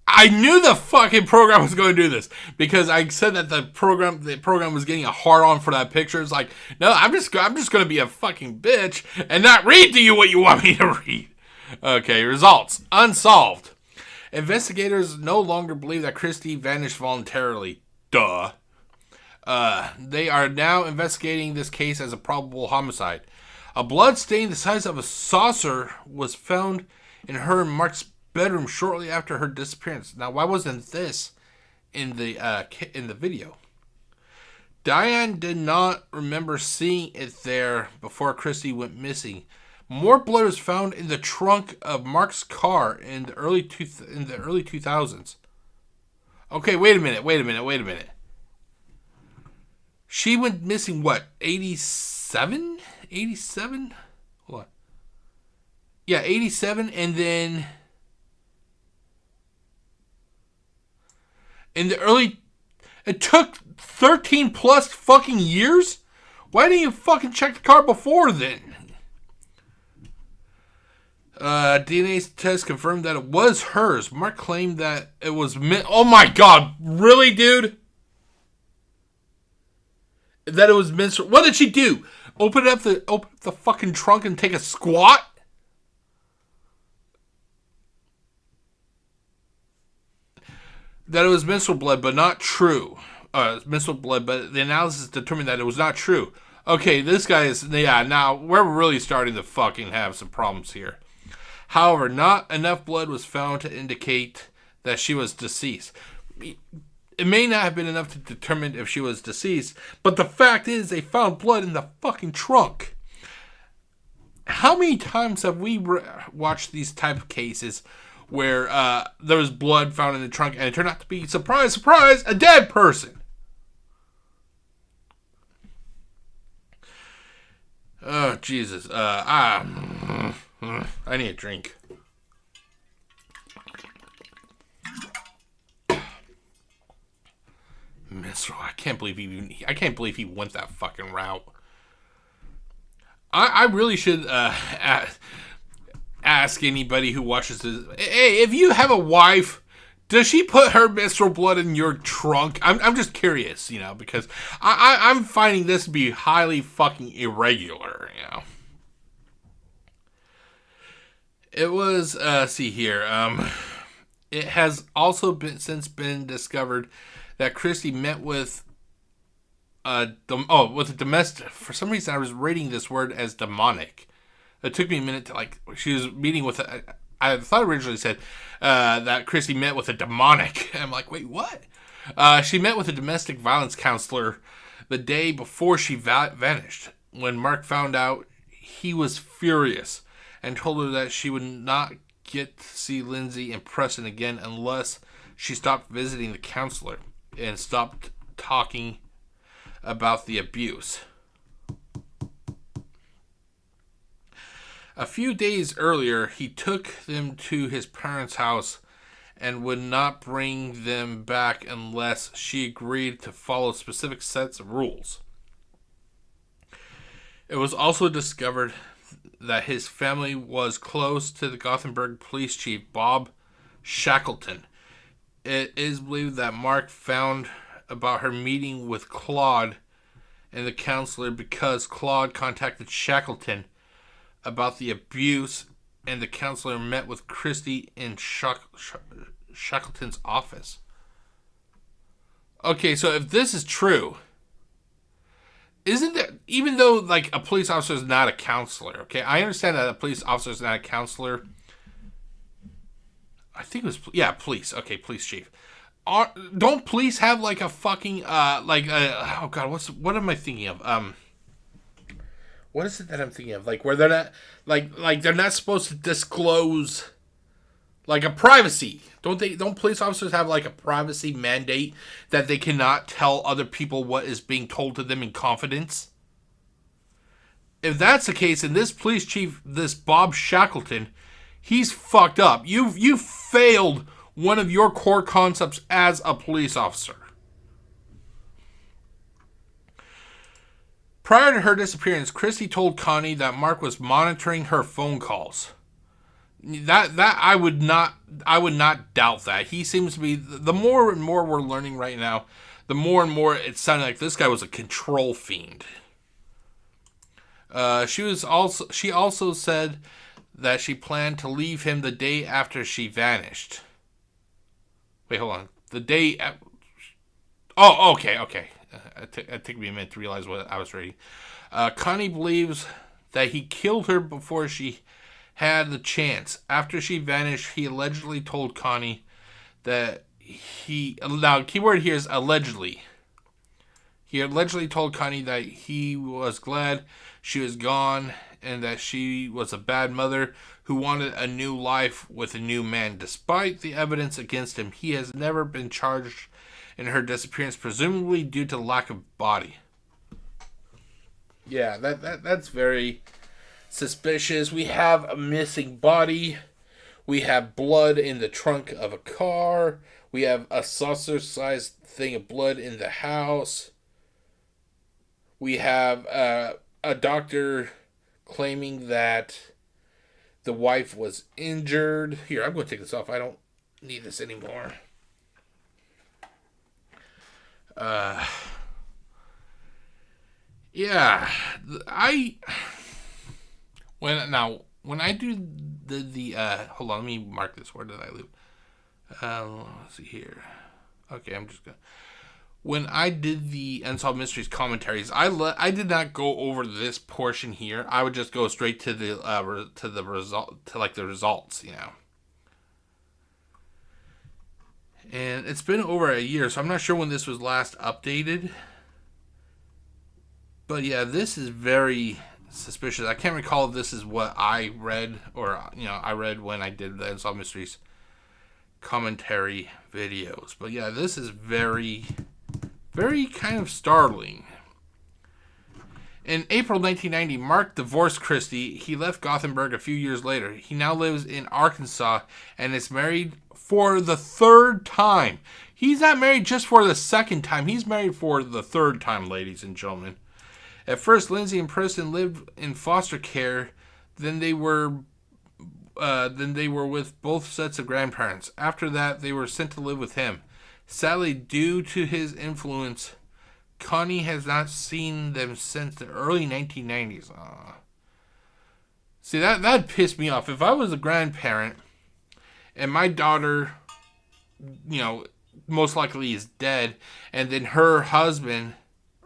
I knew the fucking program was going to do this because I said that the program was getting a hard on for that picture. It's like, no, I'm just going to be a fucking bitch and not read to you what you want me to read. Okay, results. Unsolved. Investigators no longer believe that Christi vanished voluntarily. Duh. They are now investigating this case as a probable homicide. A blood stain the size of a saucer was found in her and Mark's bedroom shortly after her disappearance. Now, why wasn't this in the video? Diane did not remember seeing it there before Christi went missing. More blood was found in the trunk of Mark's car in the early 2000s. Okay, wait a minute. She went missing, what, 87? 87? Hold on. Yeah, 87, and then in the early... It took 13 plus fucking years? Why didn't you fucking check the car before then? DNA test confirmed that it was hers. Mark claimed that it was... Oh my god, really, dude? That it was menstrual. What did she do? Open up the fucking trunk and take a squat? That it was menstrual blood, but not true. Menstrual blood, but the analysis determined that it was not true. Okay, this guy is... Yeah, now we're really starting to fucking have some problems here. However, not enough blood was found to indicate that she was deceased. It may not have been enough to determine if she was deceased, but the fact is they found blood in the fucking trunk. How many times have we watched these type of cases where there was blood found in the trunk and it turned out to be, surprise, surprise, a dead person? Oh, Jesus. I need a drink. Minstrel, I can't believe he went that fucking route. I really should ask anybody who watches this. Hey, if you have a wife, does she put her menstrual blood in your trunk? I'm just curious, because I'm finding this to be highly fucking irregular, It was, see here, it has also since been discovered that Christi met with a domestic. For some reason, I was reading this word as demonic. It took me a minute to, she was meeting with I thought originally it said that Christi met with a demonic. I'm like, wait, what? She met with a domestic violence counselor the day before she vanished. When Mark found out, he was furious and told her that she would not get to see Lindsay and Preston again unless she stopped visiting the counselor and stopped talking about the abuse. A few days earlier, he took them to his parents' house and would not bring them back unless she agreed to follow specific sets of rules. It was also discovered that his family was close to the Gothenburg police chief, Bob Shackleton. It is believed that Mark found about her meeting with Claude and the counselor because Claude contacted Shackleton about the abuse, and the counselor met with Christi in Shackleton's office. Okay, so if this is true, isn't that, even though a police officer is not a counselor, okay, I understand that a police officer is not a counselor. I think it was, police. Okay, police chief. Don't police have a fucking oh god, what am I thinking of? What is it that I'm thinking of? Where they're not they're not supposed to disclose a privacy. Don't police officers have a privacy mandate that they cannot tell other people what is being told to them in confidence? If that's the case, then this police chief, this Bob Shackleton, he's fucked up. You failed one of your core concepts as a police officer. Prior to her disappearance, Christi told Connie that Mark was monitoring her phone calls. That I would not doubt that. He seems to be, the more and more we're learning right now, the more and more it sounded like this guy was a control fiend. She also said that she planned to leave him the day after she vanished. Wait, hold on. The day. Oh, okay. It took me a minute to realize what I was reading. Connie believes that he killed her before she had the chance. After she vanished, he allegedly told Connie that now, keyword here is allegedly. He allegedly told Connie that he was glad she was gone and that she was a bad mother who wanted a new life with a new man. Despite the evidence against him, he has never been charged in her disappearance, presumably due to lack of body. Yeah, that's very suspicious. We have a missing body. We have blood in the trunk of a car. We have a saucer-sized thing of blood in the house. We have a doctor claiming that the wife was injured. Here, I'm going to take this off. I don't need this anymore. Yeah, when I do the hold on, let me mark this. Where did I leave? Let's see here. Okay, I'm just gonna. When I did the Unsolved Mysteries commentaries, I did not go over this portion here. I would just go straight to the results, you know. And it's been over a year, so I'm not sure when this was last updated. But yeah, this is very suspicious. I can't recall if this is what I read, or I read when I did the Unsolved Mysteries commentary videos. But yeah, this is very, very kind of startling. In April 1990, Mark divorced Christi. He left Gothenburg a few years later. He now lives in Arkansas and is married for the third time. He's not married just for the second time. He's married for the third time, ladies and gentlemen. At first, Lindsay and Preston lived in foster care. Then they were with both sets of grandparents. After that, they were sent to live with him. Sadly, due to his influence, Connie has not seen them since the early 1990s. See, that pissed me off. If I was a grandparent and my daughter, most likely is dead, and then her husband,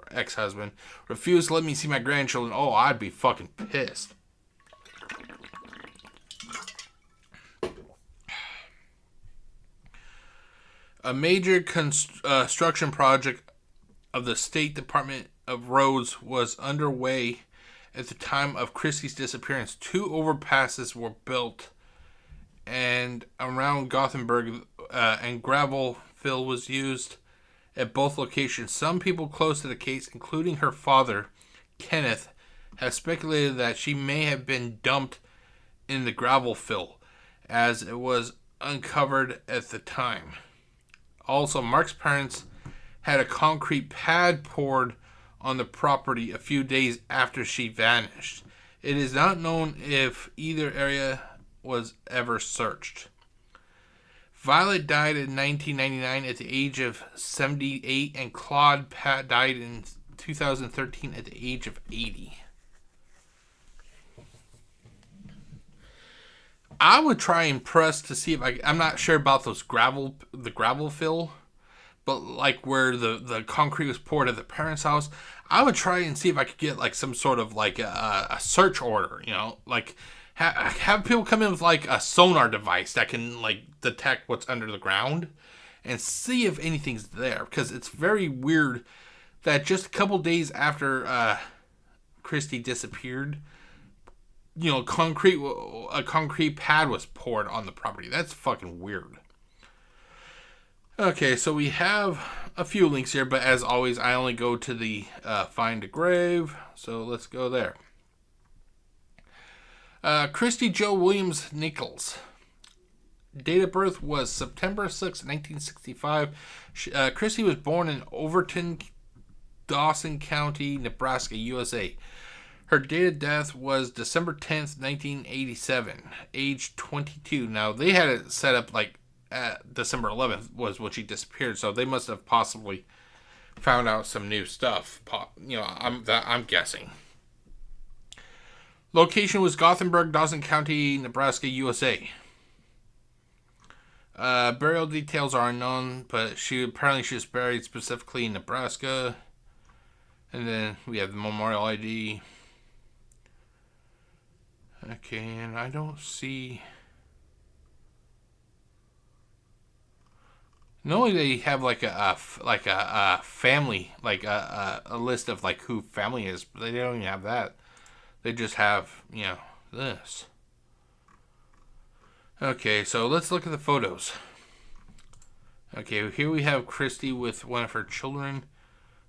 ex-husband, refused to let me see my grandchildren, I'd be fucking pissed. A major construction project of the State Department of Roads was underway at the time of Christie's disappearance. 2 overpasses were built and around Gothenburg, and gravel fill was used at both locations. Some people close to the case, including her father, Kenneth, have speculated that she may have been dumped in the gravel fill, as it was uncovered at the time. Also, Mark's parents had a concrete pad poured on the property a few days after she vanished. It is not known if either area was ever searched. Violet died in 1999 at the age of 78, and Claude died in 2013 at the age of 80. I would try and press to see if I'm not sure about the gravel fill, but like where the concrete was poured at the parents' house, I would try and see if I could get like some sort of like a search order, like have people come in with like a sonar device that can like detect what's under the ground and see if anything's there, because it's very weird that just a couple days after Christi disappeared, a concrete pad was poured on the property. That's fucking weird. Okay, so we have a few links here, but as always, I only go to the Find a Grave, so let's go there. Christi Jo Williams Nichols. Date of birth was September 6, 1965. Christi was born in Overton, Dawson County, Nebraska, USA. Her date of death was December 10th, 1987, age 22. Now, they had it set up like December 11th was when she disappeared, so they must have possibly found out some new stuff. I'm guessing. Location was Gothenburg, Dawson County, Nebraska, USA. Burial details are unknown, but she was buried specifically in Nebraska. And then we have the memorial ID. Okay, and I don't see. Normally they have like a family, like a list of like who family is, but they don't even have that. They just have, this. Okay, so let's look at the photos. Okay, here we have Christi with one of her children.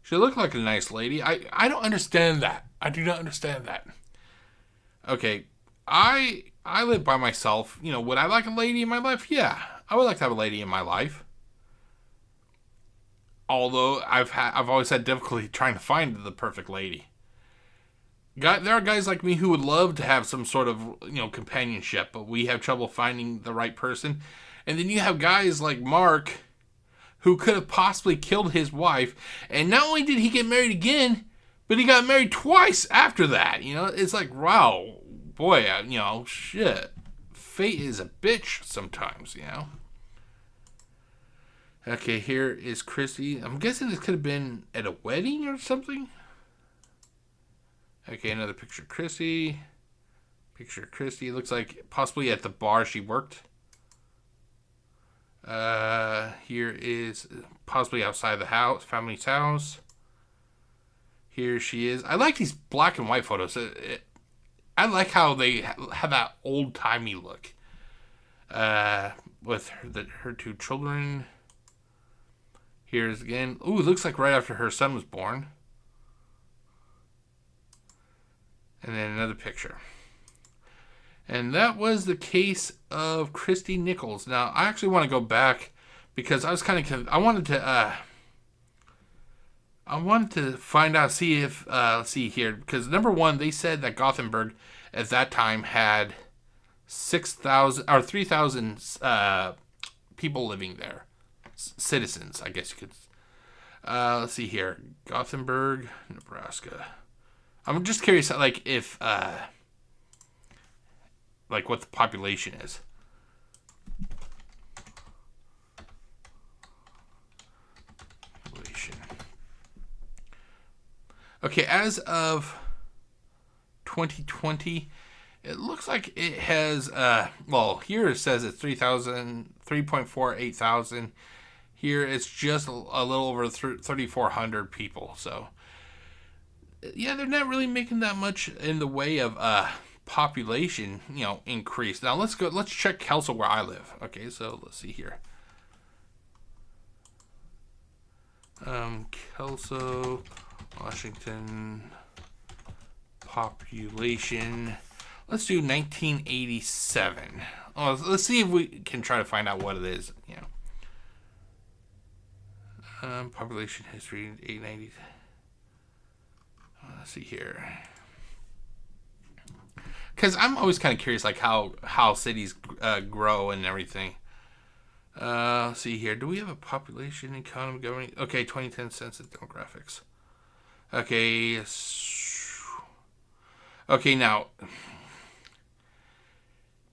She looked like a nice lady. I don't understand that. I do not understand that. Okay, I live by myself. Would I like a lady in my life? Yeah, I would like to have a lady in my life. Although I've always had difficulty trying to find the perfect lady. There are guys like me who would love to have some sort of companionship, but we have trouble finding the right person. And then you have guys like Mark, who could have possibly killed his wife, and not only did he get married again, but he got married twice after that. It's like, wow, boy, shit. Fate is a bitch sometimes, Okay, here is Christi. I'm guessing this could have been at a wedding or something. Okay, another picture of Christi. Picture of Christi. Looks like possibly at the bar she worked. Here is possibly outside the house, family's house. Here she is. I like these black and white photos. I like how they have that old-timey look. With her two children. Here's again. Ooh, it looks like right after her son was born. And then another picture. And that was the case of Christi Nichols. Now, I actually want to go back because I was kind of I wanted to find out, see if let's see here, because number one, they said that Gothenburg at that time had 6,000 or 3,000 people living there, citizens, I guess you could. Let's see here, Gothenburg, Nebraska. I'm just curious, like, if, like, what the population is. Population. Okay, as of 2020, it looks like it has, well, here it says it's 3.48 thousand. Here it's just a little over 3,400 people, so. Yeah, they're not really making that much in the way of population, increase. Now let's check Kelso where I live. Okay, so let's see here. Kelso, Washington, population. Let's do 1987. Oh, let's see if we can try to find out what it is. Population history 890. Let's see here. Because I'm always kind of curious, like how cities grow and everything. Let's see here. Do we have a population, economy, government? Okay, 2010 census demographics. Okay. Okay, now.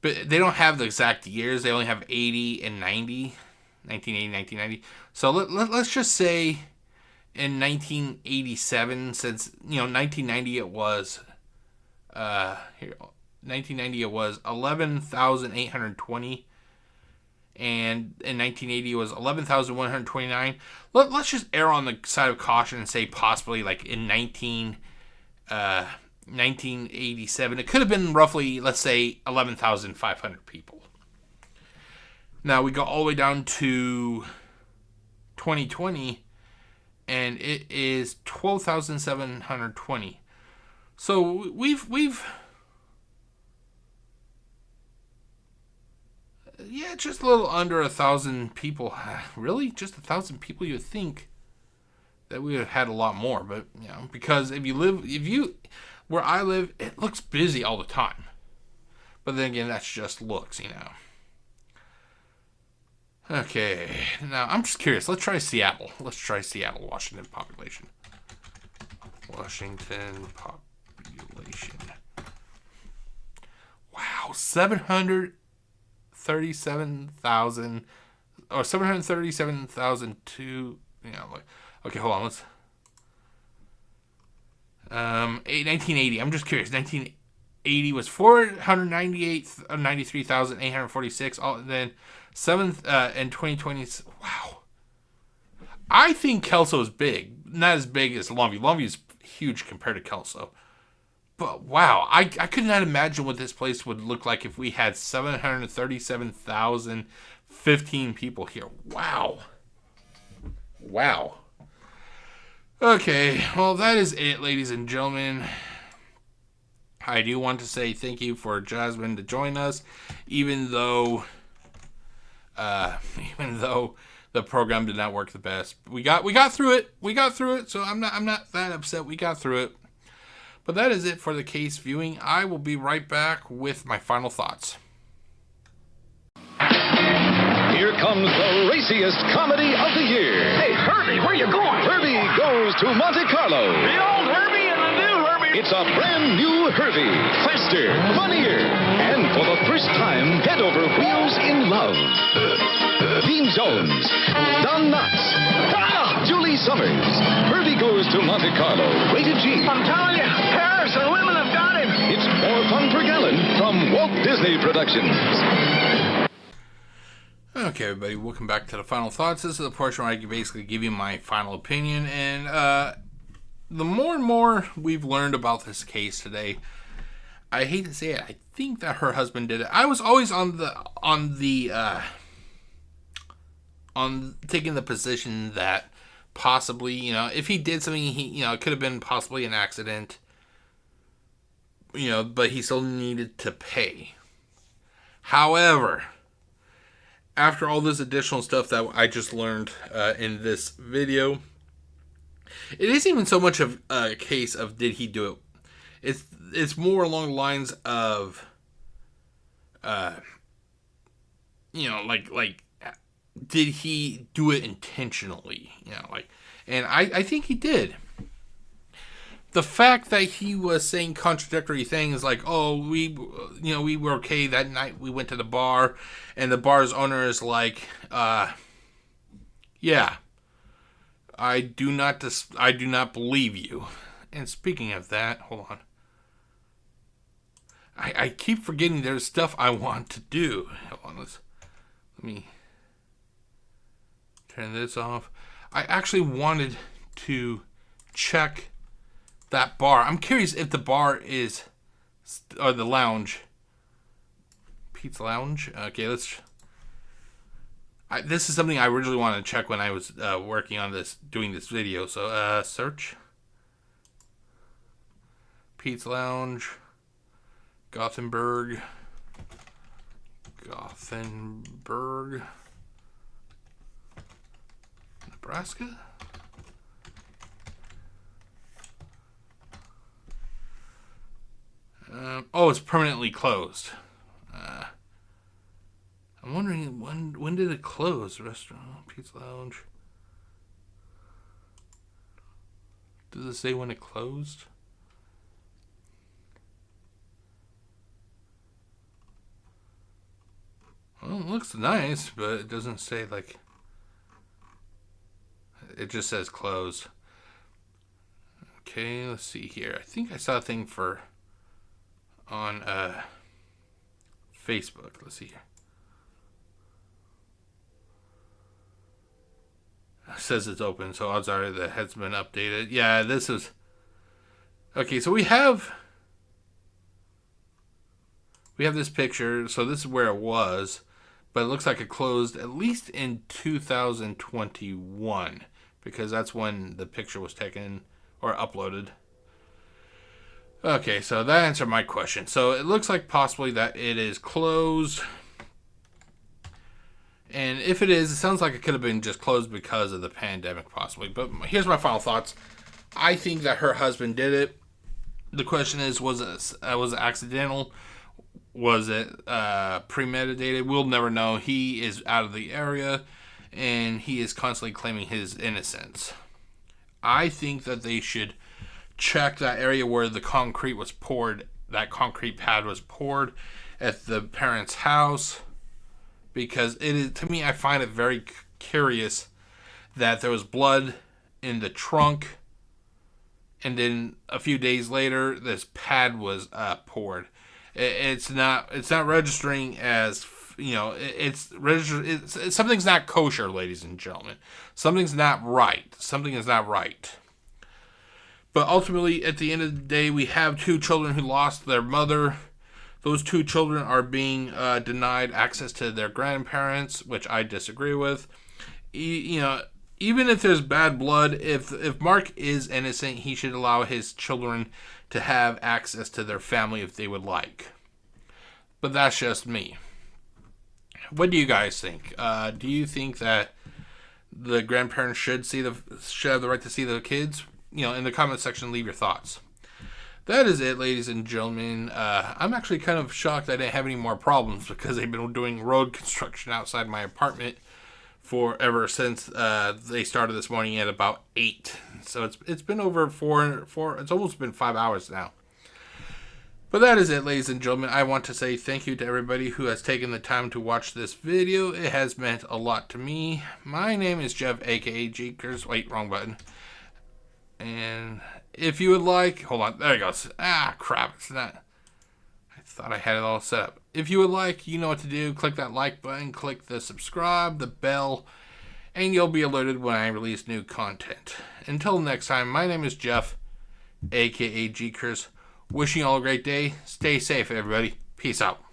But they don't have the exact years. They only have 80 and 90. 1980, 1990. So let's just say in 1987, since 1990 it was 1990 it was 11,820, and in 1980 it was 11,129. Let's just err on the side of caution and say possibly like in 1987 it could have been roughly, let's say, 11,500 people. Now we go all the way down to 2020, and it is 12,720. So we've just a little under 1,000 people. Really, just 1,000 people? You would think that we would have had a lot more, but because if you Where I live, it looks busy all the time. But then again, that's just looks, you know. Okay, now I'm just curious. Let's try Seattle. Let's try Seattle, Washington population. Washington population. Wow, 737,000 or 737,002. You know, like, okay, hold on. Let's 1980. I'm just curious. 1980 was 493,846. All then 7th and 2020. Wow. I think Kelso is big. Not as big as Longview. Longview is huge compared to Kelso. But wow, I could not imagine what this place would look like if we had 737,015 people here. Wow. Wow. Okay, well, that is it, ladies and gentlemen. I do want to say thank you for Jasmine to join us, even though the program did not work the best. We got through it. So I'm not that upset. We got through it. But that is it for the case viewing. I will be right back with my final thoughts. Here comes the raciest comedy of the year. Hey, Herbie, where you going? Herbie Goes to Monte Carlo. The old Herbie and the new Herbie. It's a brand new Herbie. Faster, funnier, and for the first time, head over wheels in love. Dean Jones, Don Knotts, Julie Summers. Herbie Goes to Monte Carlo. Rated G. I'm telling you, Paris, the women have got him. It's more fun per gallon from Walt Disney Productions. Okay, everybody, welcome back to the final thoughts. This is the portion where I can basically give you my final opinion. And the more and more we've learned about this case today, I hate to say it, I think that her husband did it. I was always on taking the position that possibly, you know, if he did something, it could have been possibly an accident, but he still needed to pay. However, after all this additional stuff that I just learned in this video, it isn't even so much of a case of did he do it. It's more along the lines of, like did he do it intentionally? And I think he did. The fact that he was saying contradictory things like, oh, we were okay that night, we went to the bar, and the bar's owner is like, yeah, I do not believe you. And speaking of that, hold on. I keep forgetting there's stuff I want to do. Hold on, let me turn this off. I actually wanted to check that bar. I'm curious if the bar is, or the lounge, Pete's Lounge. Okay, this is something I originally wanted to check when I was working on doing this video. So search Pete's Lounge, Gothenburg, Nebraska. It's permanently closed. I'm wondering when did it close? Restaurant, Pizza Lounge. Does it say when it closed? Well, it looks nice, but it doesn't say, like, it just says closed. Okay, let's see here. I think I saw a thing on Facebook. Let's see here. It says it's open, so odds are that has been updated. Yeah, this is okay. So we have this picture. So this is where it was, but it looks like it closed at least in 2021 because that's when the picture was taken or uploaded. Okay, so that answered my question. So it looks like possibly that it is closed. And if it is, it sounds like it could have been just closed because of the pandemic, possibly. But here's my final thoughts. I think that her husband did it. The question is, was it accidental? Was it premeditated? We'll never know. He is out of the area, and he is constantly claiming his innocence. I think that they should check that area where the concrete was poured, that concrete pad was poured at the parents' house, because it is, to me, I find it very curious that there was blood in the trunk, and then a few days later, this pad was poured. It's not registering as, you know, it's something's not kosher, ladies and gentlemen. Something's not right. Something is not right. But ultimately, at the end of the day, we have 2 children who lost their mother. Those 2 children are being denied access to their grandparents, which I disagree with. You know, even if there's bad blood, if Mark is innocent, he should allow his children to have access to their family if they would like. But that's just me. What do you guys think? Do you think that the grandparents should have the right to see the kids? You know, in the comment section, leave your thoughts. That is it, ladies and gentlemen. I'm actually kind of shocked I didn't have any more problems, because they've been doing road construction outside my apartment ever since they started this morning at about 8. So it's been over 4. It's almost been 5 hours now. But that is it, ladies and gentlemen. I want to say thank you to everybody who has taken the time to watch this video. It has meant a lot to me. My name is Jeff, aka GCurse. Wait, wrong button. And if you would like, hold on, there it goes. Ah, crap, it's not. I thought I had it all set up. If you would like, you know what to do. Click that like button, click the subscribe, the bell, and you'll be alerted when I release new content. Until next time, my name is Jeff, aka GCurse. Wishing you all a great day. Stay safe, everybody. Peace out.